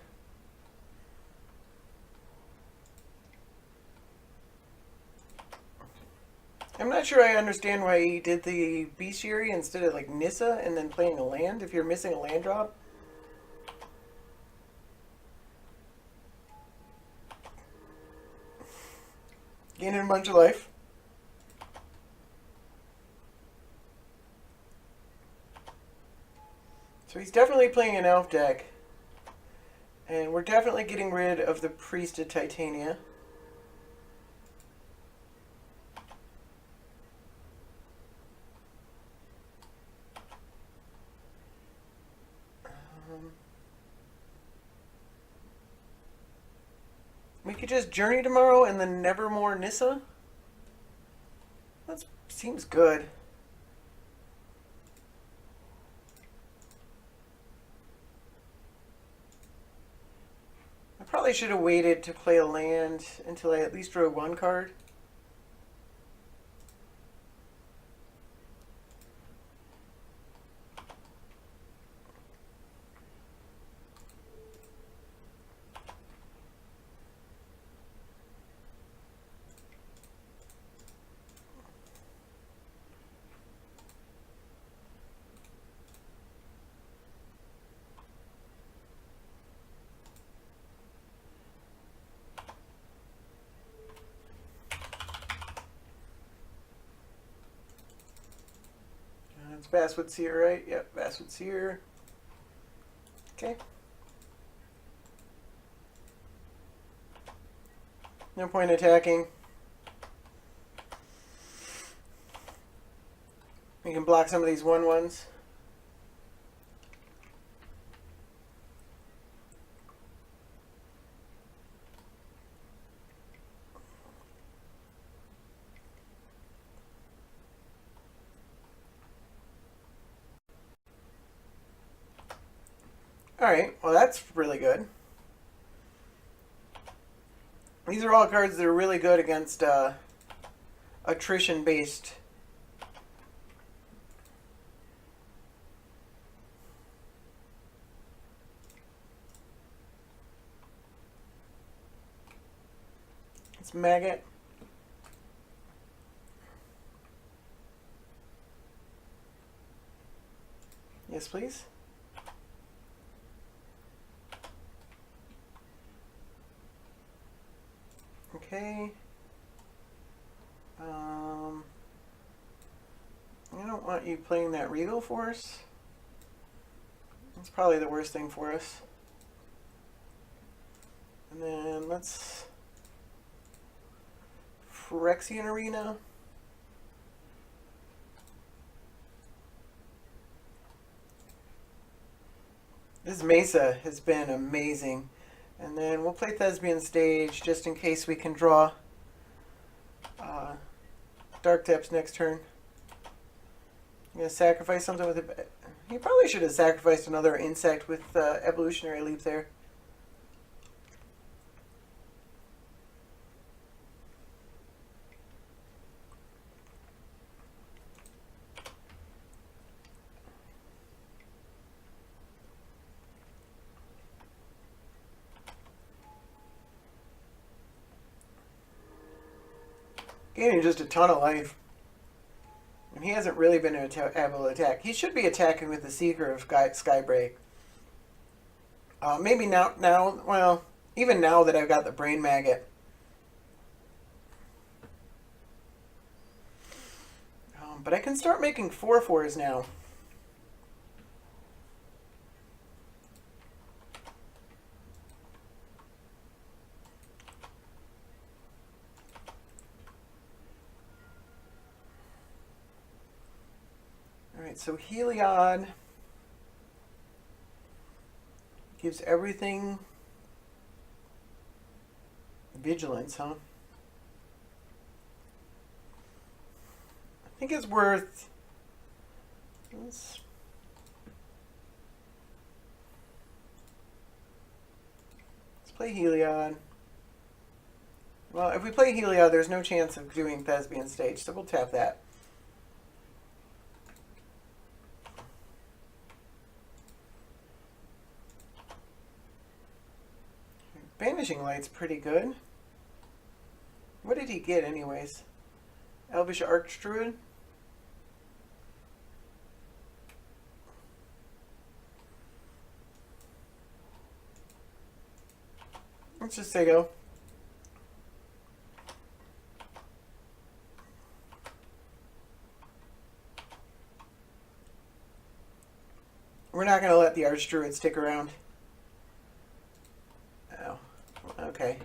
I'm not sure I understand why he did the bestiary instead of like Nissa and then playing a land if you're missing a land drop. Gaining a bunch of life. So he's definitely playing an elf deck. And we're definitely getting rid of the Priest of Titania. We could just Journey tomorrow and then never more Nissa. That seems good. I probably should have waited to play a land until I at least drew one card. It's Basswood Seer, right? Yep, Basswood Seer. Okay. No point attacking. We can block some of these 1/1s. Alright, well that's really good. These are all cards that are really good against attrition-based. It's Maggot. Yes, please. Okay. I don't want you playing that Regal Force. That's probably the worst thing for us. And then let's Phyrexian Arena. This Mesa has been amazing. And then we'll play Thespian Stage just in case we can draw Dark Depths next turn. I'm going to sacrifice something with it. He probably should have sacrificed another insect with Evolutionary Leap there. Gaining just a ton of life. And he hasn't really been able to attack. He should be attacking with the Seeker of Skybreak. Maybe now, well, even now that I've got the Brain Maggot. But I can start making 4/4s now. Alright, so Heliod gives everything vigilance, huh? think it's worth. Let's play Heliod. Well, if we play Heliod, there's no chance of doing Thespian Stage, so we'll tap that. Banishing Light's pretty good. What did he get, anyways? Elvish Archdruid? Let's just say go. We're not going to let the Archdruid stick around. Oh, okay.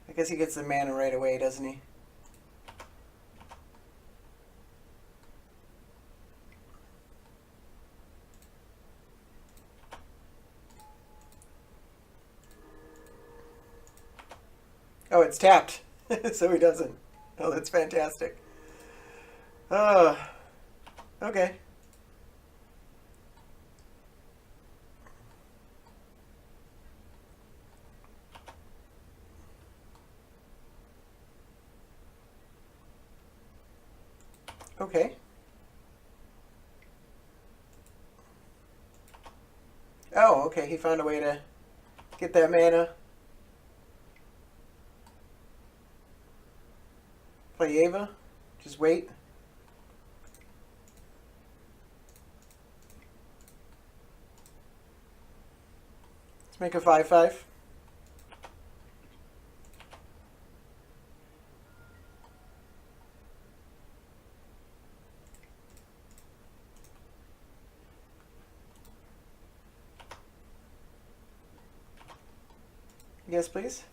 I guess he gets the mana right away, doesn't he? Oh, it's tapped. So he doesn't. Oh, that's fantastic. Okay. Okay. Oh, okay. He found a way to get that mana. Play Ava. Just wait. Let's make a 5/5. Yes, please.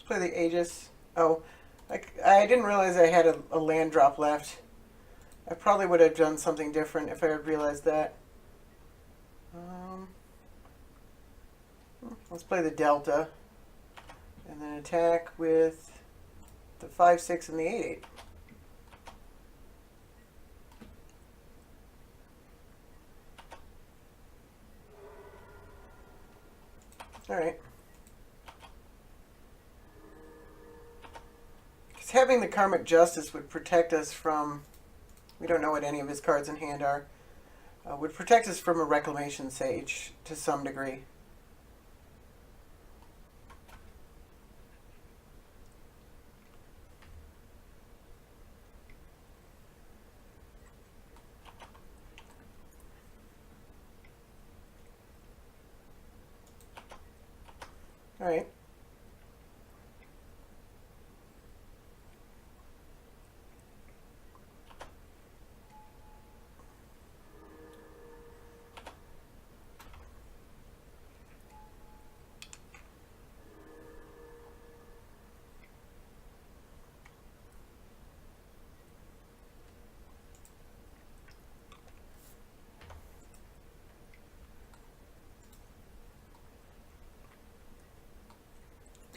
Play the Aegis. Oh, I didn't realize I had a land drop left. I probably would have done something different if I had realized that. Let's play the Delta. And then attack with the 5/6 and the 8/8. Alright. Because having the Karmic Justice would protect us from... We don't know what any of his cards in hand are. Would protect us from a Reclamation Sage to some degree. Alright.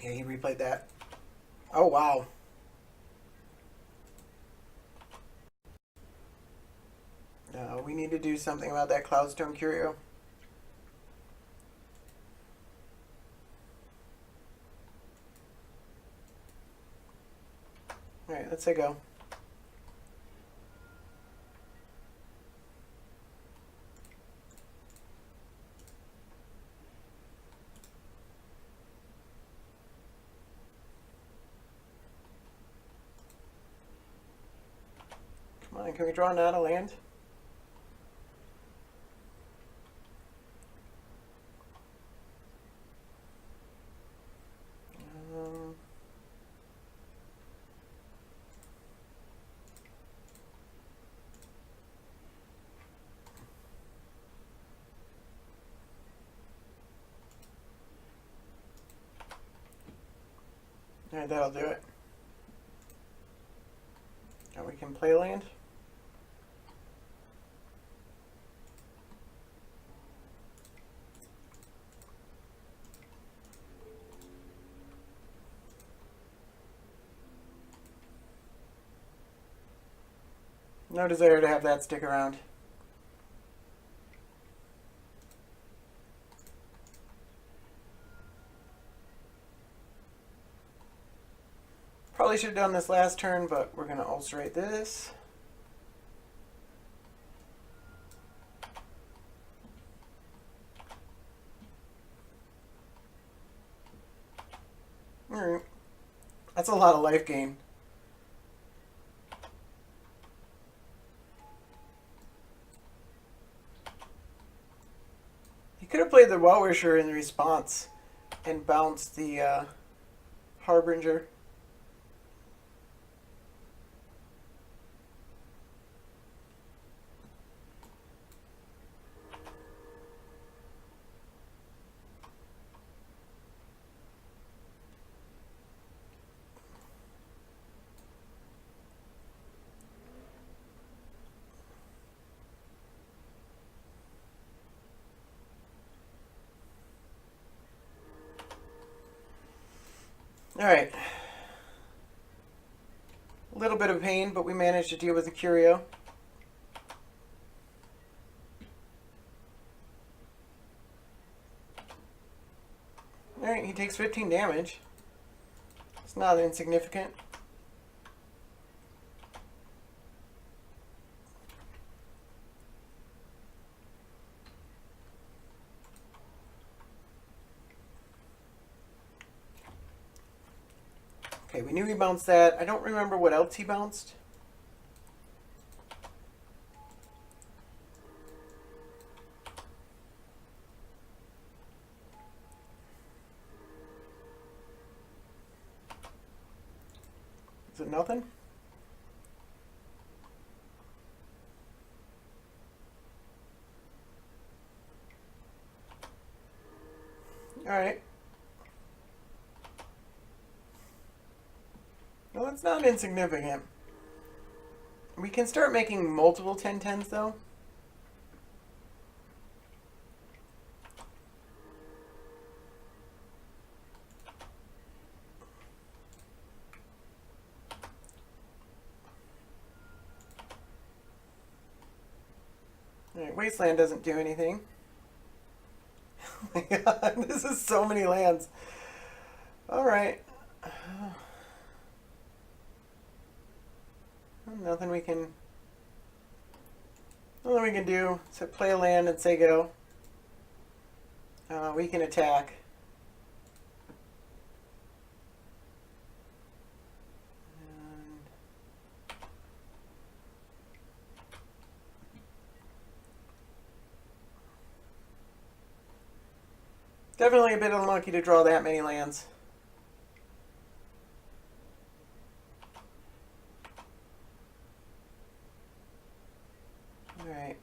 Yeah, he replayed that. Oh, wow. No, we need to do something about that Cloudstone Curio. Alright, let's say go. Come on, can we draw not a land? Alright, that'll do it. Now we can play land. No desire to have that stick around. Probably should have done this last turn, but we're going to ulcerate this. Alright. That's a lot of life gain. He could have played the Well-Wisher in response and bounced the Harbinger. Alright. A little bit of pain, but we managed to deal with the Curio. Alright, he takes 15 damage. It's not insignificant. Okay, we knew he bounced that. I don't remember what else he bounced. Is it nothing? All right. Well, that's not insignificant. We can start making multiple 10-10s, though. All right, Wasteland doesn't do anything. Oh my god, this is so many lands. All right. Nothing we can do except play a land and say go. We can attack. Definitely a bit unlucky to draw that many lands. Alright.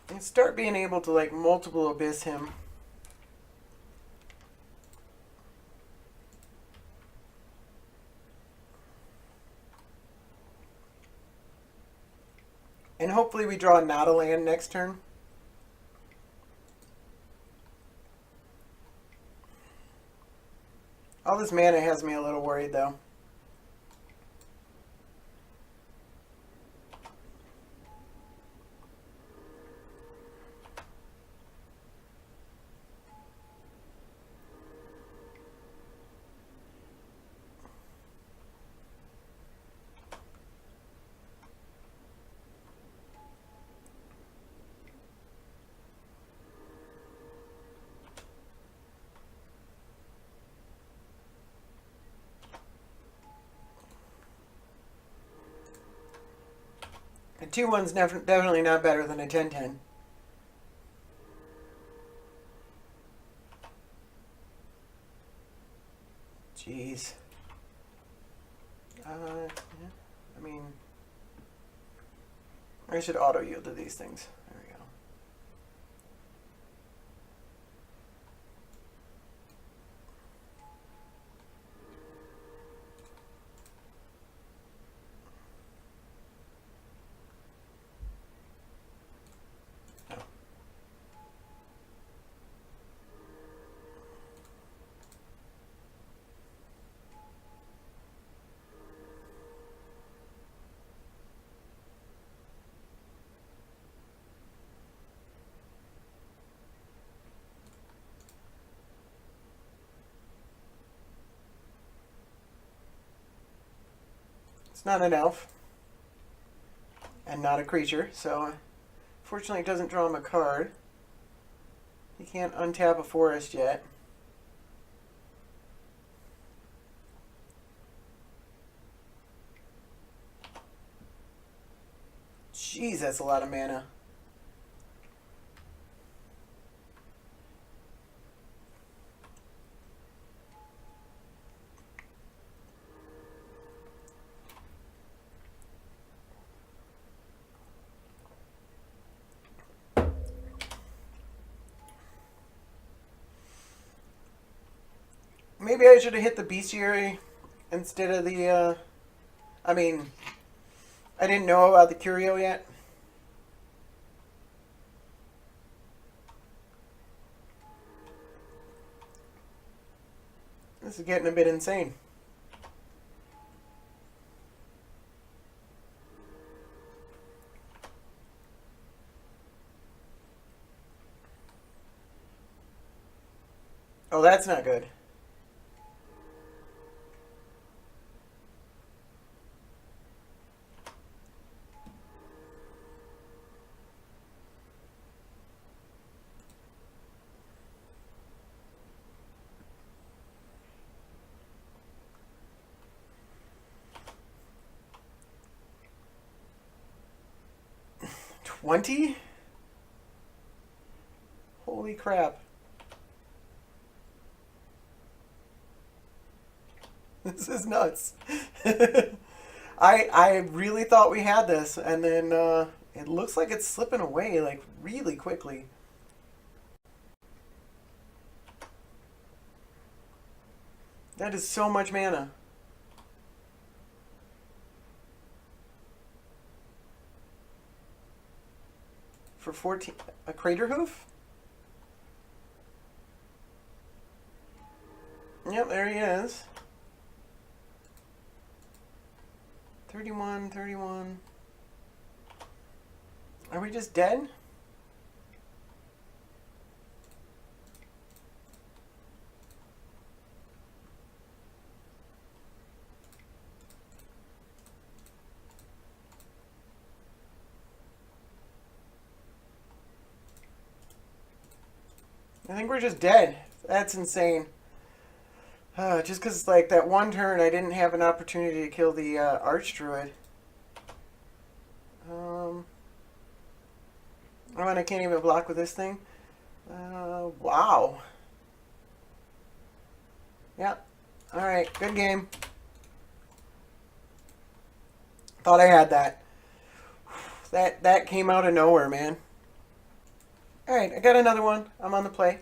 And start being able to like multiple abyss him. And hopefully we draw not a land next turn. All this mana has me a little worried though. A 2/1's definitely not better than a 10/10. Jeez. Yeah. I mean, I should auto yield to these things. There we go. Oh. It's not an elf. And not a creature, so fortunately it doesn't draw him a card. He can't untap a forest yet. Jeez, that's a lot of mana. Maybe I should have hit the bestiary instead of the, I mean, I didn't know about the curio yet. This is getting a bit insane. Oh, that's not good. $20? Holy crap. This is nuts. I really thought we had this, and then it looks like it's slipping away like really quickly. That is so much mana. For 14, a crater hoof? Yep, there he is. 31, 31. Are we just dead? I think we're just dead. That's insane. Just because, like, that one turn I didn't have an opportunity to kill the Archdruid. Oh, and I can't even block with this thing? Wow. Yep. Alright, good game. Thought I had that. That came out of nowhere, man. Alright, I got another one. I'm on the play.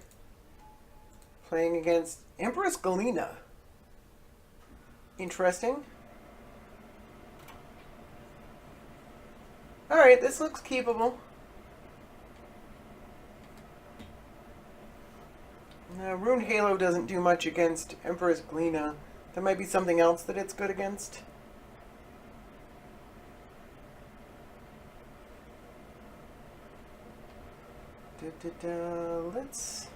Playing against Empress Galena. Interesting. Alright, this looks keepable. Rune Halo doesn't do much against Empress Galena. There might be something else that it's good against. Let's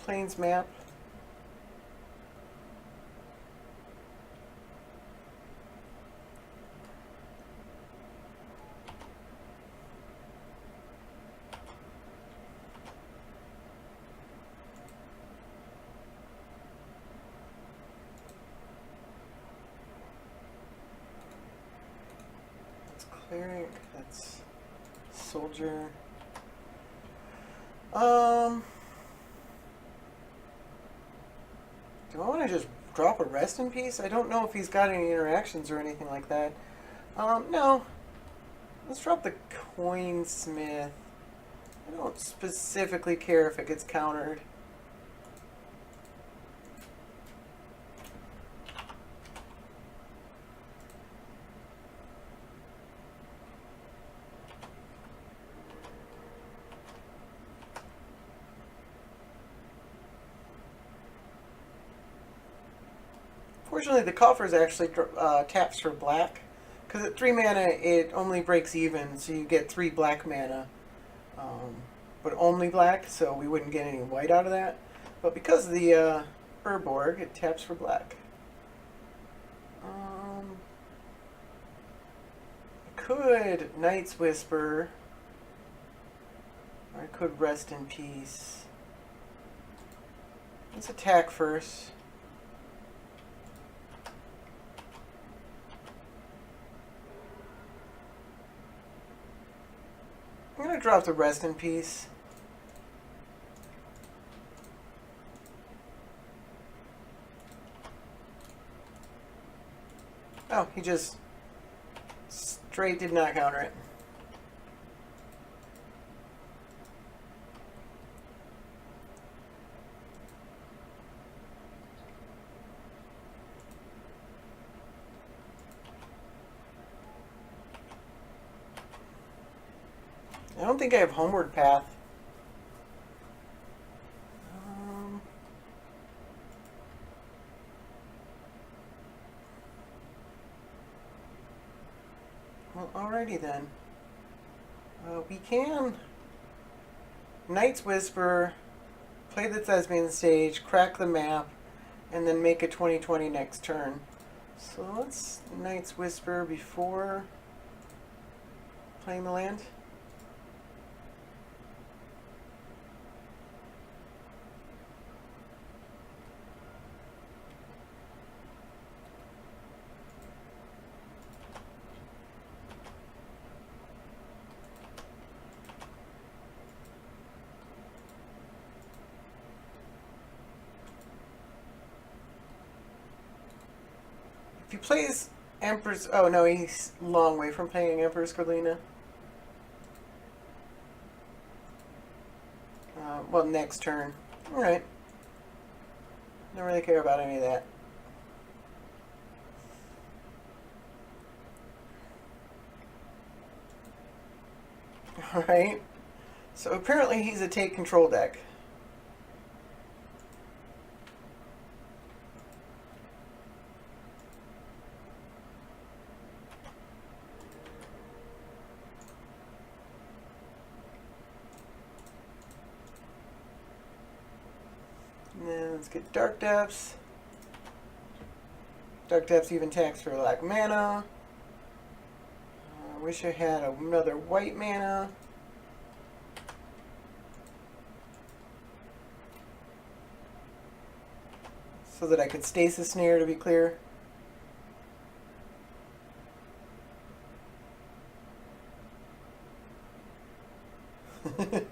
Plains map. Let's That's soldier. Do I want to just drop a rest in peace? I don't know if he's got any interactions or anything like that. No. Let's drop the coinsmith. I don't specifically care if it gets countered. Fortunately, the coffers actually taps for black. Because at 3 mana, it only breaks even, so you get 3 black mana. But only black, so we wouldn't get any white out of that. But because of the Urborg, it taps for black. I could Night's Whisper. Or I could Rest in Peace. Let's attack first. I'm going to drop the Rest in Peace. Oh, he just straight did not counter it. I don't think I have Homeward Path. Well, alrighty then. We can Night's Whisper, play the Thespian stage, crack the map, and then make a 20/20 next turn. So let's Night's Whisper before playing the land. If he plays Empress... Oh, no, he's a long way from playing Empress Galena. Well, next turn. Alright. Don't really care about any of that. Alright. So apparently he's a take control deck. And then let's get Dark Depths. Dark Depths even tax for lack mana. I wish I had another white mana. So that I could Stasis Snare, to be clear. I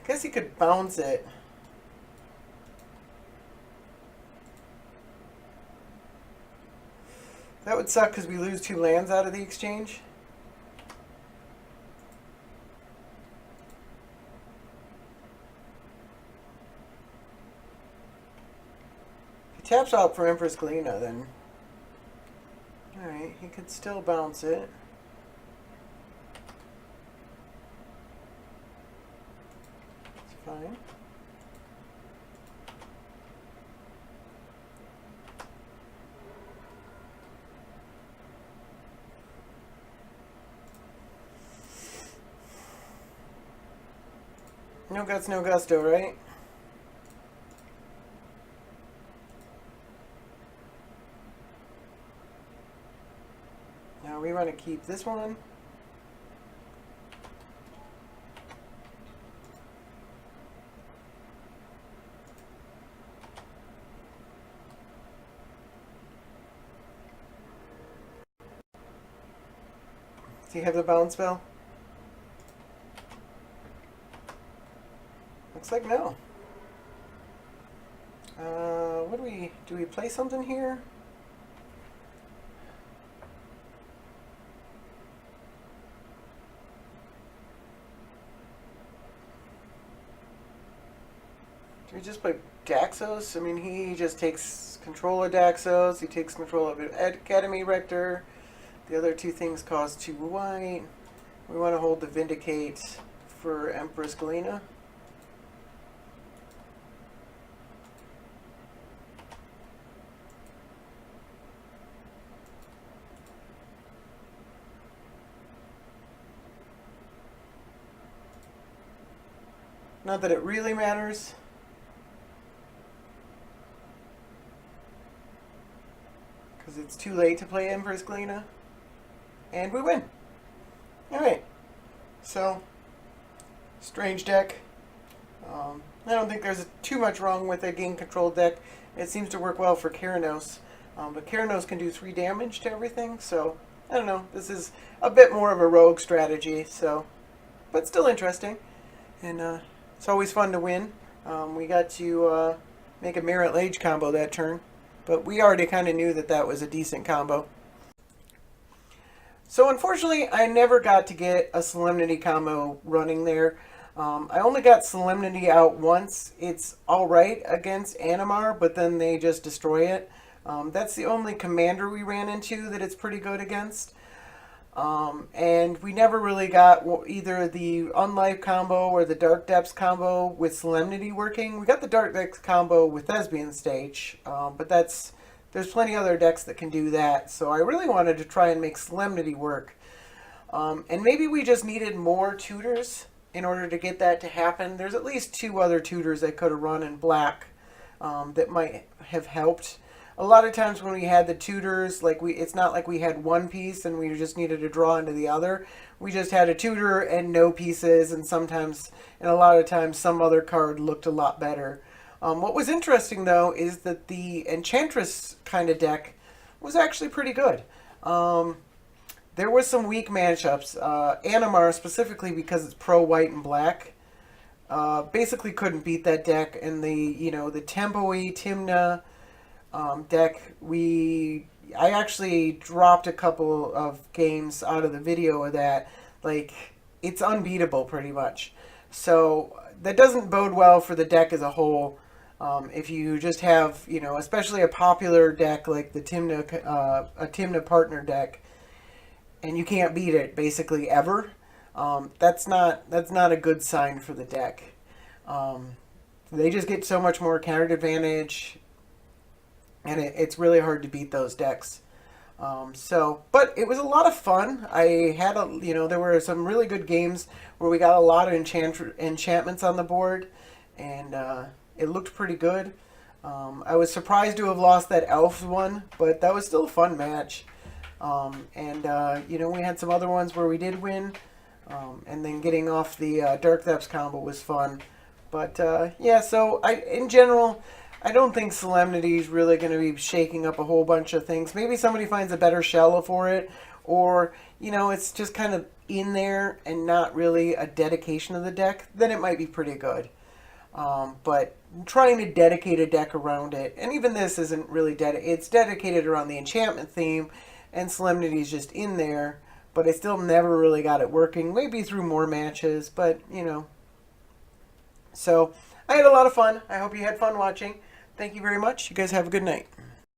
guess he could bounce it. That would suck because we lose 2 lands out of the exchange. If he taps out for Empress Galena, then... Alright, he could still bounce it. It's fine. No guts, no gusto, right? Now we want to keep this one. Does he have the bounce spell? Looks like no. What do we play something here? Do we just play Daxos? I mean, he just takes control of Daxos. He takes control of Academy Rector. The other two things cost 2 white. We want to hold the Vindicate for Empress Galena. Not that it really matters. Because it's too late to play Empress Galena. And we win. Alright. So, strange deck. I don't think there's too much wrong with a game control deck. It seems to work well for Keranos. But Keranos can do 3 damage to everything, so I don't know. This is a bit more of a rogue strategy, so, but still interesting. And it's always fun to win. We got to make a Merit Lage combo that turn, but we already kind of knew that that was a decent combo. So unfortunately, I never got to get a Solemnity combo running there. I only got Solemnity out once. It's alright against Animar, but then they just destroy it. That's the only commander we ran into that it's pretty good against. And we never really got either the Unlife combo or the Dark Depths combo with Solemnity working. We got the Dark Depths combo with Thespian Stage, but there's plenty other decks that can do that. So I really wanted to try and make Solemnity work. And maybe we just needed more tutors in order to get that to happen. There's at least 2 other tutors I could have run in black that might have helped. A lot of times when we had the tutors, it's not like we had one piece and we just needed to draw into the other. We just had a tutor and no pieces, and a lot of times some other card looked a lot better. What was interesting though is that the Enchantress kind of deck was actually pretty good. There was some weak matchups. Animar specifically, because it's pro white and black, basically couldn't beat that deck. And the Tempo-y Timna deck, I actually dropped a couple of games out of the video of that. It's unbeatable pretty much. So that doesn't bode well for the deck as a whole. If you just have, especially a popular deck like the a Timna partner deck, and you can't beat it basically ever, that's not a good sign for the deck. They just get so much more counter advantage, and it's really hard to beat those decks. But it was a lot of fun. I had there were some really good games where we got a lot of enchantments on the board, and it looked pretty good. I was surprised to have lost that elf one, but that was still a fun match. We had some other ones where we did win, and then getting off the Dark Depths combo was fun. But so in general, I don't think Solemnity is really going to be shaking up a whole bunch of things. Maybe somebody finds a better shell for it, or it's just kind of in there and not really a dedication of the deck. Then it might be pretty good. But trying to dedicate a deck around it, and even this isn't really it's dedicated around the enchantment theme, and Solemnity is just in there, but I still never really got it working. Maybe through more matches, but So I had a lot of fun. I hope you had fun watching. Thank you very much. You guys have a good night.